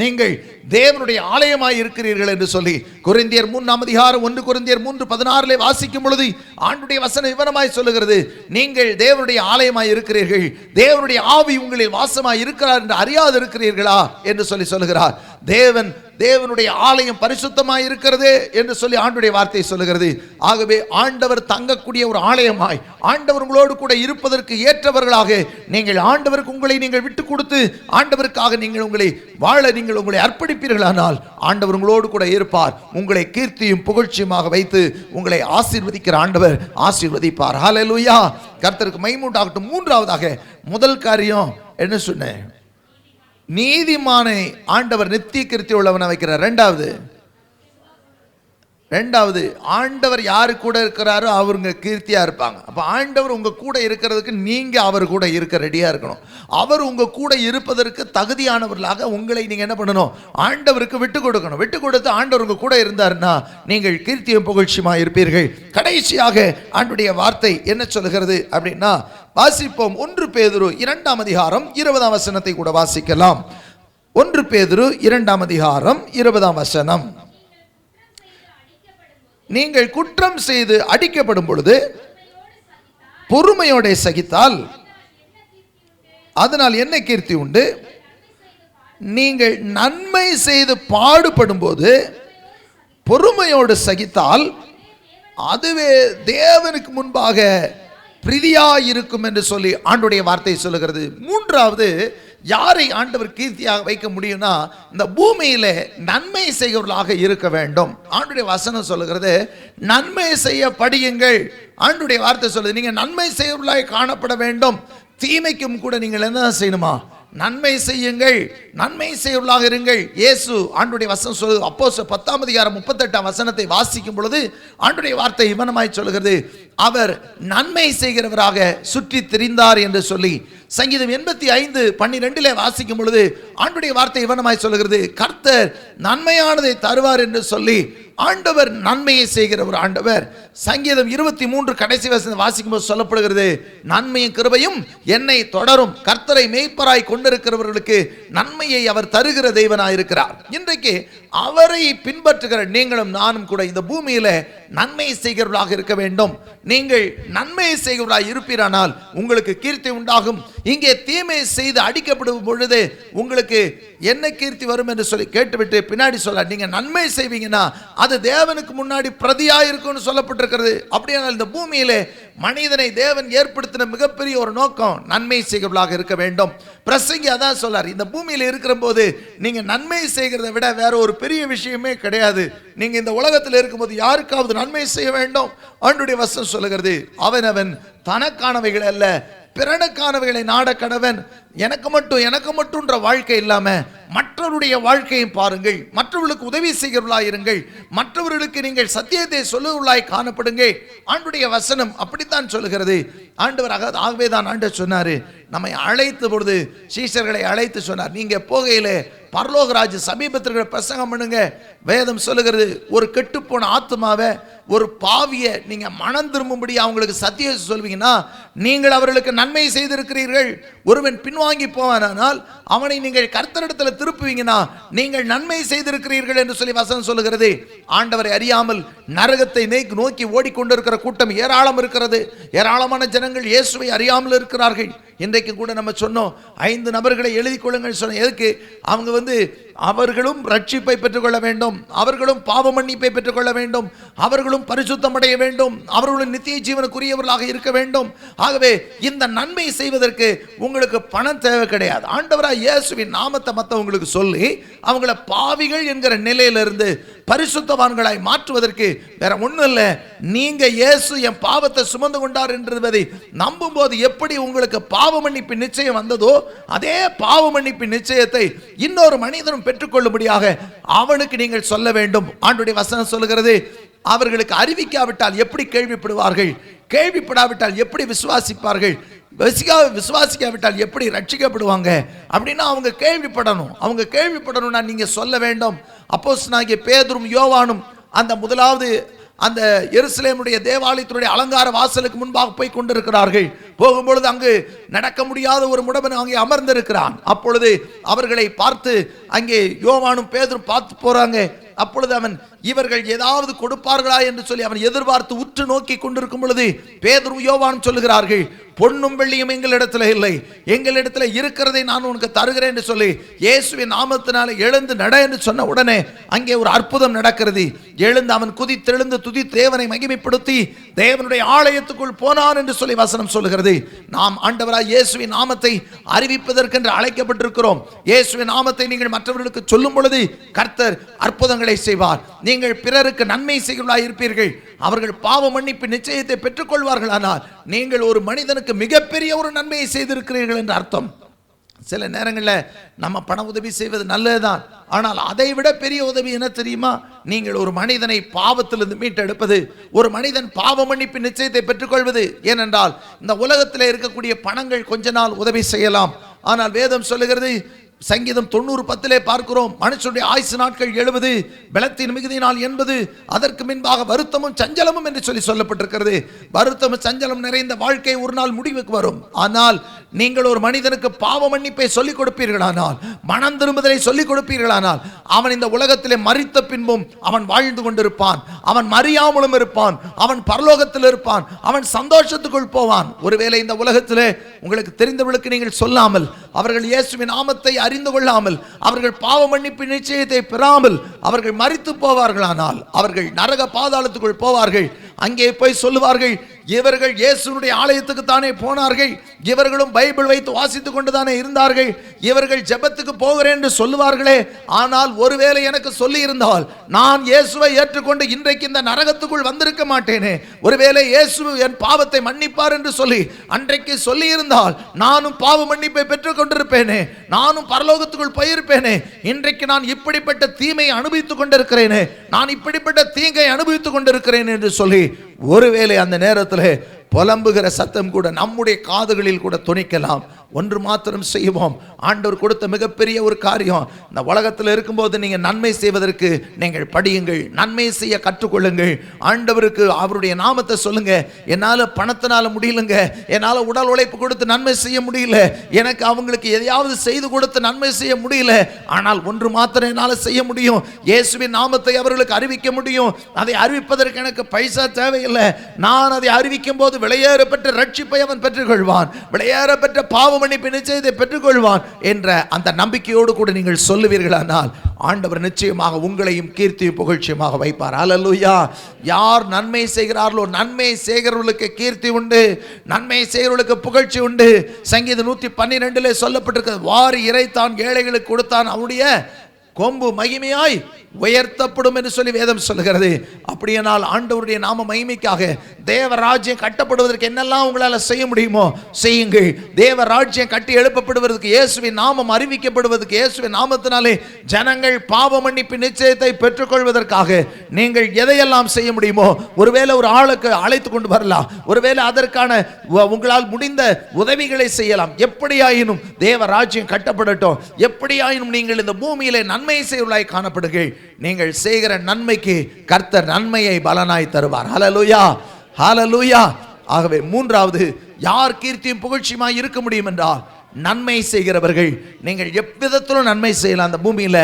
நீங்கள் தேவனுடைய ஆலயமாய் இருக்கிறீர்கள் என்று சொல்லி கொரிந்தியர் 3ஆம் அதிகாரம் 1 கொரிந்தியர் 3:16 வாசிக்கும் பொழுது ஆண்டுடைய வசனம் விவரமாய் சொல்லுகிறது, நீங்கள் தேவனுடைய ஆலயமாய் இருக்கிறீர்கள், தேவனுடைய ஆவி உங்களில் வாசமாய் இருக்கிறார் என்று அறியாது இருக்கிறீர்களா என்று சொல்லி சொல்லுகிறார். தேவனுடைய ஆலயம் பரிசுத்தமாய் இருக்கிறது என்று சொல்லி ஆண்டுடைய வார்த்தை சொல்லுகிறது. ஆகவே ஆண்டவர் தங்கக்கூடிய ஒரு ஆலயமாய், ஆண்டவர் உங்களோடு கூட இருப்பதற்கு ஏற்றவர்களாக நீங்கள் ஆண்டவருக்கு உங்களை நீங்கள் விட்டு கொடுத்து ஆண்டவருக்காக நீங்கள் உங்களை வாழ நீங்கள் உங்களை அர்ப்பணிப்பீர்களானால் ஆண்டவர் உங்களோடு கூட இருப்பார். உங்களை கீர்த்தியும் புகழ்ச்சியுமாக வைத்து உங்களை ஆசீர்வதிக்கிற ஆண்டவர் ஆசீர்வதிப்பார். ஹல்லேலூயா, கர்த்தருக்கு மகிமை உண்டாகட்டும். மூன்றாவதாக, முதல் காரியம் என்ன சொன்னேன்? நீதிமானை ஆண்டவர் நித்திய கீர்த்தி உள்ளவனை வைக்கிறார். ரெண்டாவது ஆண்டவர் யாரு கூட இருக்கிறாரோ அவருங்க கீர்த்தியா இருப்பாங்க. அப்ப ஆண்டவர் உங்க கூட இருக்கிறதுக்கு நீங்க அவர் கூட இருக்க ரெடியா இருக்கணும். அவர் உங்க கூட இருப்பதற்கு தகுதியானவர்களாக உங்களை நீங்க என்ன பண்ணணும்? ஆண்டவருக்கு விட்டு கொடுக்கணும். விட்டு கொடுத்து ஆண்டவர் உங்க கூட இருந்தாருன்னா நீங்கள் கீர்த்தியும் புகழ்ச்சியுமா இருப்பீர்கள். கடைசியாக ஆண்டுடைய வார்த்தை என்ன சொல்லுகிறது அப்படின்னா, வாசிப்போம். 1 பேதுரு 2ஆம் அதிகாரம் 20ஆம் வசனத்தை கூட வாசிக்கலாம். 1 பேதுரு 2ஆம் அதிகாரம் 20ஆம் வசனம். நீங்கள் குற்றம் செய்து அடிக்கப்படும் பொழுது பொறுமையோட சகித்தால் அதனால் என்ன கீர்த்தி உண்டு? நீங்கள் நன்மை செய்து பாடுபடும் போது பொறுமையோடு சகித்தால் அதுவே தேவனுக்கு முன்பாக பிரிதியாயிருக்கும் என்று சொல்லி ஆண்டவருடைய வார்த்தை சொல்லுகிறது. மூன்றாவது, யாரை ஆண்டவர் கீர்த்தியாக வைக்க முடியும்னா, இந்த பூமியில நன்மை செய்கிறவர்களாக இருக்க வேண்டும். ஆண்டவருடைய வசனம் சொல்லுகிறது, நன்மை செய்ய படியுங்கள். ஆண்டவருடைய வார்த்தை சொல்லுது, நீங்க நன்மை செய்கிறவர்களாக காணப்பட வேண்டும். தீமைக்கும் கூட நீங்கள் என்ன செய்யணுமா? நன்மை செய்யுங்கள், நன்மை செய்வர்களாக இருங்கள். இயேசு ஆண்டுடைய வசனம் சொல்லுது. அப்போஸ்தலர் 10ஆம் அதிகாரம் 38ஆம் வசனத்தை வாசிக்கும் பொழுது ஆண்டுடைய வார்த்தை இவனமாய் சொல்லுகிறது, அவர் நன்மை செய்கிறவராக சுற்றி திரிந்தார் என்று சொல்லி சங்கீதம் 85:12 வாசிக்கும் பொழுது ஆண்டுடைய வார்த்தை இவனமாய் சொல்லுகிறது, கர்த்தர் நன்மையானதை தருவார் என்று சொல்லி ஆண்டவர் நன்மையை செய்கிற ஒரு ஆண்டவர். சங்கீதம் 23 கடைசி வசனம் வாசிக்கும் போது சொல்லப்படுகிறது, நன்மையும் கிருபையும் என்னை தொடரும். கர்த்தரை மேய்ப்பராய் கொண்டிருக்கிறவர்களுக்கு நன்மையை அவர் தருகிற தேவனாயிருக்கிறார். இன்றைக்கு அவரை பின்பற்றுகிற நீங்களும் நானும் கூட இந்த பூமியில நன்மை செய்கிறவர்களாக இருக்க வேண்டும். நீங்கள் நன்மை செய்கிறவர்களாக இருப்பீரானால் உங்களுக்கு கீர்த்தி உண்டாகும். இங்கே தீமை செய்து அடிக்கப்படும் பொழுது உங்களுக்கு என்ன கீர்த்தி வரும் என்று சொல்லி கேட்டுவிட்டு பின்னாடி சொல்ல, நீங்க நன்மை செய்வீங்கன்னா அது தேவனுக்கு முன்னாடி பிரதியா இருக்கும்னு சொல்லப்பட்டிருக்கிறது. அப்படியானால் இந்த பூமியிலே மனிதனை தேவன் ஏற்படுத்தின மிகப்பெரிய ஒரு நோக்கம் நன்மை செய்கிறவர்களாக இருக்க வேண்டும். பிரசங்கி அதான் சொல்லார், இந்த பூமியில் இருக்கிற போது நீங்க நன்மை செய்கிறத விட வேற ஒரு பெரிய விஷயமே கிடையாது. நீங்க இந்த உலகத்தில் இருக்கும்போது யாருக்காவது நன்மை செய்ய வேண்டும். ஆண்டவருடைய வசனம் சொல்லுகிறது, அவன் தனக்கானவைகள் அல்ல பிறனுக்கானவைகளை நாட கடவன். எனக்கு மட்டும்ன்ற வாழ்க்கை இல்லாம மற்றவருடைய வாழ்க்கையும் பாருங்கள். மற்றவர்களுக்கு உதவி செய்கிறவர்களாய் இருங்கள். மற்றவர்களுக்கு நீங்கள் சத்தியத்தை சொல்லுவர்களாய் காணப்படுங்கள். ஆண்டுடைய வசனம் அப்படித்தான் சொல்லுகிறது. ஆண்டவர் ஆகவே தான் ஆண்டவர் சொன்னாரு, நம்மை அழைத்த பொழுது சீஷர்களை அழைத்து சொன்னார், நீங்க போகையிலே பரலோகராஜ் சமீபத்திற்கு பிரசங்கம் பண்ணுங்க. வேதம் சொல்லுகிறது, ஒரு கெட்டுப்போன ஆத்மாவை, ஒரு பாவியை நீங்க மனம் திரும்பும்படி அவங்களுக்கு சத்தியம் சொல்வீங்கன்னா நீங்கள் அவர்களுக்கு நன்மை செய்திருக்கிறீர்கள். ஒருவன் பின்வாங்கி போவானால் அவனை நீங்கள் கர்த்தரிடத்தில் திருப்புவீங்கன்னா நீங்கள் நன்மை செய்திருக்கிறீர்கள் என்று சொல்லி வசனம் சொல்லுகிறது. ஆண்டவரை அறியாமல் நரகத்தை நோக்கி ஓடிக்கொண்டிருக்கிற கூட்டம் ஏராளம் இருக்கிறது. ஏராளமான ஜனங்கள் இயேசுவை அறியாமல் இருக்கிறார்கள். இன்றைக்கு கூட நம்ம சொன்னோம், 5 நபர்களை எழுதி கொள்ளுங்கள் சொன்ன. எதுக்கு? அவங்க அவர்களும் ரட்சிப்பை பெற்றுக்கொள்ள வேண்டும், அவர்களும் பாவ மன்னிப்பை பெற்றுக்கொள்ள வேண்டும், அவர்களும் பரிசுத்தம் அடைய வேண்டும், அவர்களும் நித்திய ஜீவனுக்குரியவர்களாக இருக்க வேண்டும். ஆகவே இந்த நன்மை செய்வதற்கு உங்களுக்கு பணம் தேவை கிடையாது. ஆண்டவராய் இயேசுவின் நாமத்தை மற்றவங்களுக்கு சொல்லி அவங்கள பாவிகள் என்கிற நிலையிலிருந்து பரிசுத்தவான்களாய் மாற்றுவதற்கு வேற ஒன்றும் இல்லை. நீங்க இயேசு என் பாவத்தை சுமந்து கொண்டார் என்பதை நம்பும் போது எப்படி உங்களுக்கு பாவ மன்னிப்பு நிச்சயம் வந்ததோ அதே பாவ மன்னிப்பு நிச்சயத்தை இன்னொரு மனிதனும் பெற்றுக்கொள்ளும்படியாக அவனுக்கு நீங்கள் சொல்ல வேண்டும். ஆண்டவருடைய வசனம் சொல்லுகிறது, அவர்களுக்கு அறிவிக்காவிட்டால் எப்படி கேள்விப்படுவார்கள்? கேள்விப்படாவிட்டால் எப்படி விசுவாசிப்பார்கள்? விசுவாசிக்காவிட்டால் எப்படி ரட்சிக்கப்படுவாங்க? அப்படின்னா அவங்க கேள்விப்படணும். அவங்க கேள்விப்படணும்னா நீங்க சொல்ல வேண்டும். அப்போஸ்தலனாகிய பேதுரும் யோவானும் அந்த முதலாவது அந்த எருசலேமுடைய தேவாலயத்தினுடைய அலங்கார வாசலுக்கு முன்பாக போய் கொண்டிருக்கிறார்கள். போகும்பொழுது அங்கு நடக்க முடியாத ஒரு முடவன் அங்கே அமர்ந்திருக்கிறான். அப்பொழுது அவர்களை பார்த்து அங்கே யோவானும் பேதுரும் பார்த்து போறாங்க. அப்பொழுது அவன் இவர்கள் ஏதாவது கொடுப்பார்களா என்று சொல்லி அவன் எதிர்பார்த்து உற்று நோக்கி கொண்டிருக்கும் பொழுது பேதுரும் யோவானும் சொல்லுகிறார்கள், பொன்னும் வெள்ளியும் எங்களிடத்தில் இல்லை, எங்களிடத்தில் இருக்கிறதை நான் உனக்கு தருகிறேன் என்று சொல்லி இயேசுவின் நாமத்தினால எழுந்து நட என்று சொன்ன உடனே அங்கே ஒரு அற்புதம் நடக்கிறது. எழுந்து அவன் குதித்தெழுந்து துதித்து தேவனை மகிமைப்படுத்தி தேவனுடைய ஆலயத்துக்குள் போனான் என்று சொல்லி வசனம் சொல்லுகிறது. நாம் ஆண்டவராய் இயேசுவின் நாமத்தை அறிவிப்பதற்கென்று அழைக்கப்பட்டிருக்கிறோம். இயேசுவின் நாமத்தை நீங்கள் மற்றவர்களுக்கு சொல்லும் பொழுது கர்த்தர் அற்புதங்களை செய்வார். நீங்கள் பிறருக்கு நன்மை செய்கிறவர்களாய் இருப்பீர்கள். அவர்கள் பாவ மன்னிப்பு நிச்சயத்தை பெற்றுக்கொள்வார்கள். ஆனால் நீங்கள் ஒரு மனிதனுக்கு மிகப்பெரிய ஒரு நன்மையை செய்திருக்கிறீர்கள் என்று அர்த்தம். சில நேரங்களில் நம்ம பண உதவி செய்வது நல்லதுதான். ஆனால் அதை விட பெரிய உதவி என்ன தெரியுமா? நீங்கள் ஒரு மனிதனை பாவத்திலிருந்து மீட்டெடுப்பது, ஒரு மனிதன் பாவ மன்னிப்பு நிச்சயத்தை பெற்றுக்கொள்வது. ஏனென்றால் இந்த உலகத்தில் இருக்கக்கூடிய பணங்கள் கொஞ்ச நாள் உதவி செய்யலாம். ஆனால் வேதம் சொல்லுகிறது, சங்கீதம் 90:10 பார்க்கிறோம், மனுஷனுடைய ஆயுசு நாட்கள் 70, பலத்தின் மிகுதியினால் 80, அதற்கு முன்பாக வருத்தமும் சஞ்சலமும் என்று சொல்லி சொல்லப்பட்டிருக்கிறது. வருத்தமும் சஞ்சலம் நிறைந்த வாழ்க்கை ஒரு நாள் முடிவுக்கு வரும். ஆனால் நீங்கள் ஒரு மனிதனுக்கு பாவ மன்னிப்பை சொல்லிக் கொடுப்பீர்களானால், மனம் திரும்புதலை சொல்லிக் கொடுப்பீர்களானால், அவன் இந்த உலகத்திலே மரித்த பின்பும் அவன் வாழ்ந்து கொண்டிருப்பான். அவன் மறியாமலும் இருப்பான். அவன் பரலோகத்தில் இருப்பான். அவன் சந்தோஷத்துக்குள் போவான். ஒருவேளை இந்த உலகத்திலே உங்களுக்கு தெரிந்தவர்களுக்கு நீங்கள் சொல்லாமல், அவர்கள் இயேசுவின் நாமத்தை அறிந்து கொள்ளாமல், அவர்கள் பாவ மன்னிப்பு நிச்சயத்தை பெறாமல் அவர்கள் மரித்து போவார்களானால் அவர்கள் நரக பாதாளத்துக்குள் போவார்கள். அங்கே போய் சொல்லுவார்கள், இவர்கள் இயேசுனுடைய ஆலயத்துக்கு தானே போனார்கள், இவர்களும் பைபிள் வைத்து வாசித்துக் கொண்டுதானே இருந்தார்கள், இவர்கள் ஜெபத்துக்கு போகிறேன் என்று சொல்லுவார்களே. ஆனால் ஒருவேளை எனக்கு சொல்லி இருந்தால் நான் இயேசுவை ஏற்றுக்கொண்டு இன்றைக்கு இந்த நரகத்துக்குள் வந்திருக்க மாட்டேனே. ஒருவேளை இயேசு என் பாவத்தை மன்னிப்பார் என்று சொல்லி அன்றைக்கு சொல்லி இருந்தால் நானும் பாவ மன்னிப்பை பெற்றுக் கொண்டிருப்பேனே, நானும் பரலோகத்துக்குள் போயிருப்பேனே. இன்றைக்கு நான் இப்படிப்பட்ட தீமையை அனுபவித்துக் கொண்டிருக்கிறேனே, நான் இப்படிப்பட்ட தீங்கை அனுபவித்துக் கொண்டிருக்கிறேன் என்று சொல்லி ஒருவேளை அந்த நேரத்தில் புலம்புகிற சத்தம் கூட நம்முடைய காதுகளில் கூட துணிக்கலாம். ஒன்று மாத்திரம் செய்வோம். ஆண்டவர் கொடுத்த மிகப்பெரிய ஒரு காரியம், இந்த உலகத்தில் இருக்கும்போது நீங்கள் நன்மை செய்வதற்கு நீங்கள் படியுங்கள், நன்மை செய்ய கற்றுக்கொள்ளுங்கள். ஆண்டவருக்கு அவருடைய நாமத்தை சொல்லுங்க. என்னால் பணத்தினால முடியலங்க, என்னால் உடல் உழைப்பு கொடுத்து நன்மை செய்ய முடியல, எனக்கு அவங்களுக்கு எதையாவது செய்து கொடுத்து நன்மை செய்ய முடியல, ஆனால் ஒன்று மாத்திரம் என்னால் செய்ய முடியும், இயேசுவின் நாமத்தை அவர்களுக்கு அறிவிக்க முடியும். அதை அறிவிப்பதற்கு எனக்கு பைசா தேவையில்லை. நான் அதை அறிவிக்கும் போது விலையேறப்பட்ட ரட்சிப்பை அவன் பெற்றுக்கொள்வான், விலையேறப்பட்ட பாவ மன்னிப்பு நிச்சயத்தை பெற்றுக்கொள்வான் என்ற அந்த நம்பிக்கையோடு கூட நீங்கள் சொல்லுவீர்களானால் ஆண்டவர் நிச்சயமாக உங்களையும் கீர்த்தியும் புகழ்ச்சியுமாக வைப்பார். அல்லேலூயா. யார் நன்மை செய்கிறார்களோ நன்மை செய்கிறவர்களுக்கு கீர்த்தி உண்டு, நன்மை செய்கிறவர்களுக்கு புகழ்ச்சி உண்டு. சங்கீதம் 112 சொல்லப்பட்டிருக்கிறது, வாரி இறைத்தான் ஏழைகளுக்கு கொடுத்தான், அவனுடைய கொம்பு மகிமையாய் உயர்த்தப்படும் என்று சொல்லி வேதம் சொல்கிறது. அப்படியானால் ஆண்டவருடைய நாம மகிமைக்காக தேவ ராஜ்யம் கட்டப்படுவதற்கு என்னெல்லாம் உங்களால் செய்ய முடியுமோ செய்யுங்கள். தேவ ராஜ்யம் கட்டி எழுப்பப்படுவதற்கு, இயேசுவின் நாமம் அறிவிக்கப்படுவதற்கு, இயேசுவின் நாமத்தினாலே ஜனங்கள் பாவ மன்னிப்பு நிச்சயத்தை பெற்றுக்கொள்வதற்காக நீங்கள் எதையெல்லாம் செய்ய முடியுமோ, ஒருவேளை ஒரு ஆளுக்கு அழைத்து கொண்டு வரலாம், ஒருவேளை அதற்கான உங்களால் முடிந்த உதவிகளை செய்யலாம். எப்படியாயினும் தேவ ராஜ்யம் கட்டப்படட்டும். எப்படியாயினும் நீங்கள் இந்த பூமியிலே நன்மை செய்வதாய் காணப்படுங்கள். நீங்கள் செய்கிற நன்மைக்கு கர்த்தர் நன்மையை பலனாய் தருவார். ஹல்லேலூயா, ஹல்லேலூயா. ஆகவே மூன்றாவது, யார் கீர்த்தியும் புகழ்ச்சியுமாய் இருக்க முடியும் என்றால் நன்மை செய்கிறவர்கள். நீங்கள் எவ்விதத்திலும் நன்மை செய்யலாம். அந்த பூமியில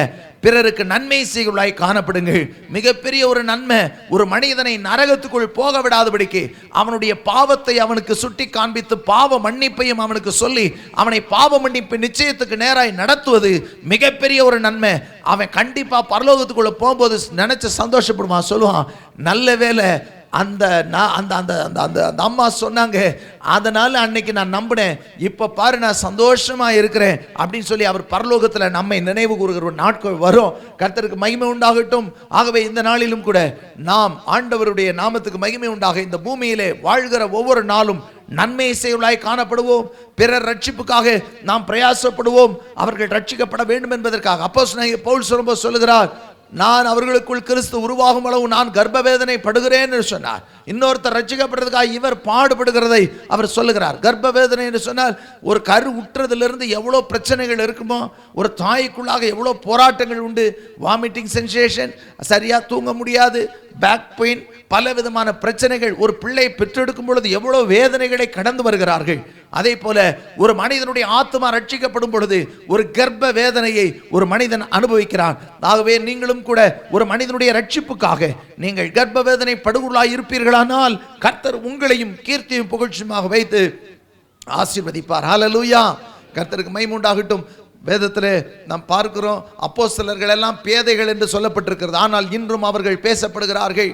பிறருக்கு நன்மை செய்வதாய் காணப்படுங்கள். மிகப்பெரிய ஒரு நன்மை, ஒரு மனிதனை நரகத்துக்குள் போக விடாதபடிக்கு அவனுடைய பாவத்தை அவனுக்கு சுட்டி காண்பித்து பாவ மன்னிப்பையும் அவனுக்கு சொல்லி அவனை பாவ மன்னிப்பு நிச்சயத்துக்கு நேராய் நடத்துவது மிகப்பெரிய ஒரு நன்மை. அவன் கண்டிப்பா பரலோகத்துக்குள்ள போகும்போது நினைச்சு சந்தோஷப்படுவான், சொல்லுவான், நல்ல வேளை அந்த அம்மா சொன்னாங்க, அதனால அன்னைக்கு நான் நம்பினேன், இப்ப பாரு நான் சந்தோஷமா இருக்கிறேன் அப்படின்னு சொல்லி அவர் பரலோகத்தில் நம்மை நினைவு கூறுகிற நாட்கள் வரும். கர்த்தருக்கு மகிமை உண்டாகட்டும். ஆகவே இந்த நாளிலும் கூட நாம் ஆண்டவருடைய நாமத்துக்கு மகிமை உண்டாக இந்த பூமியிலே வாழ்கிற ஒவ்வொரு நாளும் நன்மை செய்வதாய் காணப்படுவோம். பிறர் ரட்சிப்புக்காக நாம் பிரயாசப்படுவோம். அவர்கள் ரட்சிக்கப்பட வேண்டும் என்பதற்காக. அப்போஸ்தலனாகிய பவுல் சொல்லுகிறார், நான் அவர்களுக்குள் கிறிஸ்து உருவாகும் அளவு நான் கர்ப்ப வேதனை படுகிறேன் என்று சொன்னார். இன்னொருத்தர் ரட்சிக்கப்படுறதுக்காக இவர் பாடுபடுகிறதை அவர் சொல்லுகிறார். கர்ப்ப வேதனை என்று சொன்னால் ஒரு கரு உற்றதிலிருந்து எவ்வளோ பிரச்சனைகள் இருக்குமோ, ஒரு தாய்க்குள்ளாக எவ்வளோ போராட்டங்கள் உண்டு. வாமிட்டிங் சென்சேஷன், சரியா தூங்க முடியாது, பேக் பெயின், பல விதமான பிரச்சனைகள். ஒரு பிள்ளை பெற்றெடுக்கும் பொழுது எவ்வளோ வேதனைகளை கடந்து வருகிறார்கள். அதே போல ஒரு மனிதனுடைய ஆத்மா ரட்சிக்கப்படும் பொழுது ஒரு கர்ப்ப வேதனையை ஒரு மனிதன் அனுபவிக்கிறான். ஆகவே நீங்களும் கூட ஒரு மனிதனுடைய ரட்சிப்புக்காக நீங்கள் கர்ப்ப வேதனை படுகொள்ளாய் இருப்பீர்களானால் கர்த்தர் உங்களையும் கீர்த்தியும் புகழ்ச்சியுமாக வைத்து ஆசீர்வதிப்பார். ஹல்லேலூயா. கர்த்தருக்கு மகிமை உண்டாகட்டும். வேதத்திலே நாம் பார்க்கிறோம், அப்போஸ்தலர்கள் எல்லாம் பேதைகள் என்று சொல்லப்பட்டிருக்கிறது. ஆனால் இன்றும் அவர்கள் பேசப்படுகிறார்கள்.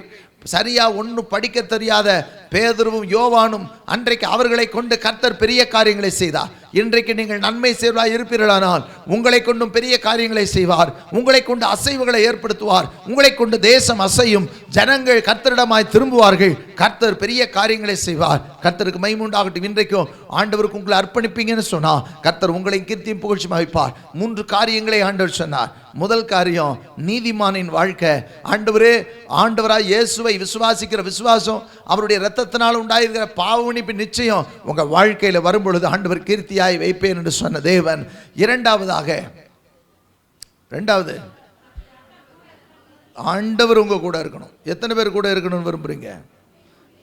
சரியா ஒன்றும் படிக்க தெரியாத பேதுருவும் யோவானும் அன்றைக்கு அவர்களை கொண்டு கர்த்தர் பெரிய காரியங்களை செய்தார். இன்றைக்கு நீங்கள் நன்மை செய்வதாய் இருப்பீர்களானால் உங்களை கொண்டும் பெரிய காரியங்களை செய்வார். உங்களை கொண்டு அசைவுகளை ஏற்படுத்துவார். உங்களை கொண்டு தேசம் அசையும், ஜனங்கள் கர்த்தரிடமாய் திரும்புவார்கள். கர்த்தர் பெரிய காரியங்களை செய்வார். கர்த்தருக்கு மகிமை உண்டாகட்டும். இன்றைக்கும் ஆண்டவருக்கு உங்களை அர்ப்பணிப்பீங்கன்னு சொன்னா கர்த்தர் உங்களை கீர்த்தியும் புகழ்ச்சியும் வைப்பார். 3 காரியங்களை ஆண்டவர் சொன்னார். முதல் காரியம், நீதிமானின் வாழ்க்கை. ஆண்டவரே, ஆண்டவராய் இயேசுவை விசுவாசிக்கிற விசுவாசம், அவருடைய இரத்தத்தினால் உண்டாயிருக்கிற பாவ மன்னிப்பு நிச்சயம் உங்க வாழ்க்கையில வரும் பொழுது ஆண்டவர் கீர்த்தியாய் வைப்பேன் என்று சொன்ன தேவன். இரண்டாவது ஆண்டவர் உங்க கூட இருக்கணும். எத்தனை பேர் கூட இருக்கணும்னு விரும்புறீங்க?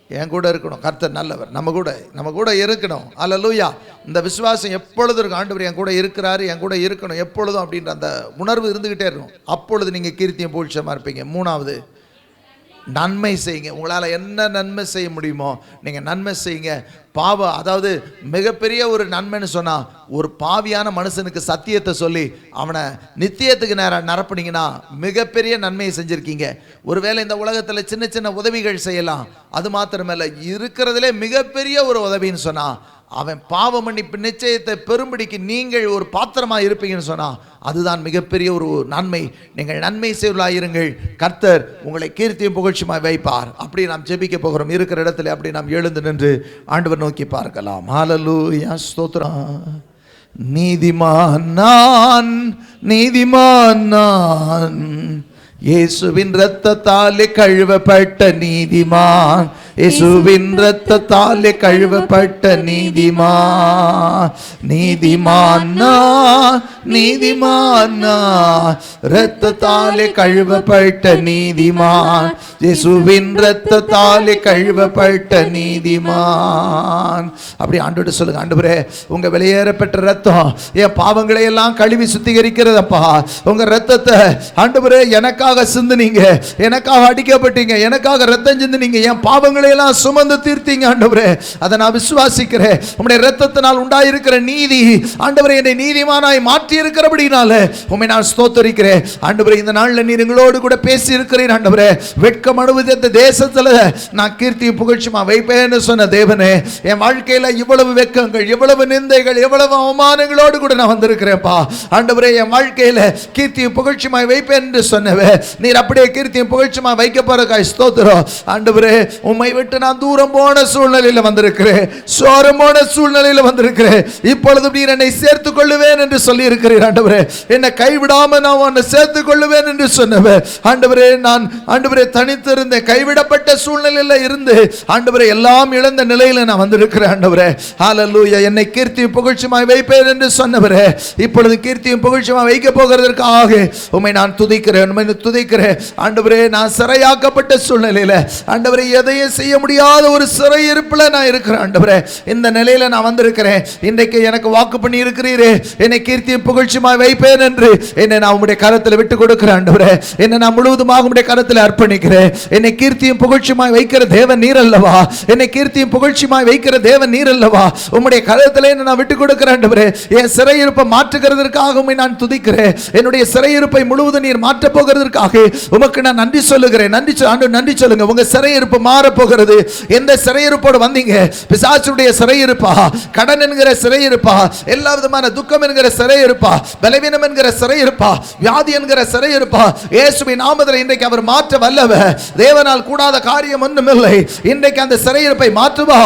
என் கூட இருக்கணும். கர்த்தர் நல்லவர், நம்ம கூட இருக்கணும். அல்லேலூயா. இந்த விசுவாசம் எப்பொழுதும் இருக்கும். ஆண்டவர் என் கூட இருக்கிறாரு, என் கூட இருக்கணும் எப்பொழுதும் அப்படின்ற அந்த உணர்வு இருந்துகிட்டே இருக்கும். அப்பொழுது நீங்க கீர்த்தியும் புகழ்ச்சியுமா இருப்பீங்க. மூணாவது, நன்மை செய்யுங்க. உங்களால் என்ன நன்மை செய்ய முடியுமோ நீங்கள் நன்மை செய்யுங்க. அதாவது மிகப்பெரிய ஒரு நன்மைன்னு சொன்னால், ஒரு பாவியான மனுஷனுக்கு சத்தியத்தை சொல்லி அவனை நித்தியத்துக்கு நிரப்புனீங்கன்னா மிகப்பெரிய நன்மையை செஞ்சுருக்கீங்க. ஒருவேளை இந்த உலகத்தில் சின்ன சின்ன உதவிகள் செய்யலாம், அது மாத்திரமல்ல இருக்கிறதுலே மிகப்பெரிய ஒரு உதவின்னு சொன்னால் அவன் பாவ மன்னிப்பு நிச்சயத்தை பெரும்படிக்கு நீங்கள் ஒரு பாத்திரமாக இருப்பீங்கன்னு சொன்னால் அதுதான் மிகப்பெரிய ஒரு நன்மை. நீங்கள் நன்மை செய்வதாயிருங்கள். கர்த்தர் உங்களை கீர்த்தியும் புகழ்ச்சியுமாய் வைப்பார். அப்படி நாம் ஜெபிக்க போகிறோம். இருக்கிற இடத்துல அப்படி நாம் எழுந்து நின்று ஆண்டவர் நோக்கி பார்க்கலாம். ஹல்லேலூயா, ஸ்தோத்திரம். நீதிமான் நான், இயேசுவின் இரத்தத்தாலே கழுவப்பட்ட நீதிமான், இயேசுவின் இரத்தத்தாலே கழுவப்பட்ட நீதிமான். நீதிமான் இரத்தத்தாலே கழுவப்பட்ட நீதிமான், இயேசுவின் இரத்தத்தாலே கழுவப்பட்ட நீதிமான். அப்படி ஆண்டவரே சொல்லுங்க, ஆண்டவரே உங்க வெளியேறப்பட்ட ரத்தம் என் பாவங்களை எல்லாம் கழுவி சுத்திகரிக்கிறதப்பா. உங்க ரத்தத்தை ஆண்டவரே எனக்காக சிந்துனீங்க, எனக்காக அடிக்கப்பட்டீங்க, எனக்காக ரத்தம் சிந்துனீங்க, என் பாவங்களை பாவங்களை எல்லாம் சுமந்து தீர்த்தீங்க ஆண்டவரே. அதை நான் விசுவாசிக்கிறேன். உம்முடைய இரத்தத்தினால் உண்டாயிருக்கிற நீதி ஆண்டவரே என்னை நீதிமானாய் மாற்றி இருக்கிறபடினால உம்மை நான் ஸ்தோத்திரிக்கிறேன் ஆண்டவரே. இந்த நாள்ல நீர் எங்களோடு கூட பேசி இருக்கிறீர் ஆண்டவரே. வெட்கம் அனுபவித்த தேசத்துல நான் கீர்த்தியும் புகழ்ச்சியுமா வைப்பேன்னு சொன்ன தேவனே, என் வாழ்க்கையில இவ்வளவு வெட்கங்கள், இவ்வளவு நிந்தைகள், எவ்வளவு அவமானங்களோடு கூட நான் வந்திருக்கிறேன்ப்பா ஆண்டவரே. என் வாழ்க்கையில கீர்த்தியும் புகழ்ச்சியுமா வைப்பேன் என்று சொன்னவே நீர் அப்படியே கீர்த்தியும் புகழ்ச்சியுமா வைக்க போறக்காய் ஸ்தோத்திரம் ஆண்டவரே. உம்மை விட்டு நான் தூரம் போன சூழ்நிலையில வந்திருக்கிறேன், சோரமான சூழ்நிலையில வந்திருக்கிறேன். இப்பொழுது நீர் என்னை சேர்த்துக் கொள்ளுவேன் என்று சொல்லி இருக்கிறீர் ஆண்டவரே. என்னை கைவிடாம நான் உன்னை சேர்த்துக் கொள்ளுவேன் என்று சொன்னவே ஆண்டவரே. நான் ஆண்டவரே தனித்திருந்த கைவிடப்பட்ட சூழ்நிலையில இருந்து ஆண்டவரே எல்லாம் இழந்த நிலையில நான் வந்திருக்கிறேன் ஆண்டவரே. ஹல்லேலூயா. என்னை கீர்த்தியும் புகழ்ச்சியுமாய் வைப்பேன் என்று சொன்னவரே, இப்பொழுது கீர்த்தியும் புகழ்ச்சியுமாய் வைக்க போகிறதற்காக உம்மை நான் துதிக்கிறேன், உம்மை துதிக்கிறேன் ஆண்டவரே. நான் சிறையாக்கப்பட்ட சூழ்நிலையில ஆண்டவரே எதையும் செய்ய முடியாத ஒரு சிறை இருப்புல நான் இருக்கிறேன் ஆண்டவரே. இந்த நிலையில நான் வந்திருக்கிறேன். இன்றைக்கு எனக்கு வாக்கு பண்ணி இருக்கிறீரே, என்னை கீர்த்தியும் புகழ்ச்சியுமாய் வைப்பேன் என்று என்னை நான் உம்முடைய கரத்தில் விட்டு கொடுக்கிறேன் ஆண்டவரே. என்னை நான் முழுவதுமாக உம்முடைய கரத்தில் அர்ப்பணிக்கிறேன். என்னை கீர்த்தியும் புகழ்ச்சியுமாய் வைக்கிற தேவன் நீர் அல்லவா? என்னை கீர்த்தியும் புகழ்ச்சியுமாய் வைக்கிற தேவன் நீர் அல்லவா? உம்முடைய கரத்தில் என்னை நான் விட்டு கொடுக்கிறேன் ஆண்டவரே. என் சிறையிருப்பை மாற்றுகிறதற்காக உம்மை நான் துதிக்கிறேன். என்னுடைய சிறையிருப்பை முழுவதும் நீர் மாற்ற போகிறதற்காக உமக்கு நான் நன்றி சொல்லுகிறேன். நன்றி சொல்லுங்க. உங்க சிறையிருப்பு மாற போகிறது. எந்த சிறையிருப்போடு வந்தீங்க? பிசாசுடைய சிறையிருப்பா, கடன் என்கிற சிறையிருப்பா, எல்லா விதமான துக்கம் என்கிற சிறையிருப்பா, பலவீனம் என்கிற சிறையிருப்பா, வியாதி என்கிற சிறையிருப்பா, இயேசுவின் நாமத்தில் இன்றைக்கு அவர் மாற்ற வல்லவர். தேவனால் கூடாத காரியம் ஒன்றுமில்லை. இன்றைக்கு அந்த சிறையிருப்பை மாற்றுவா.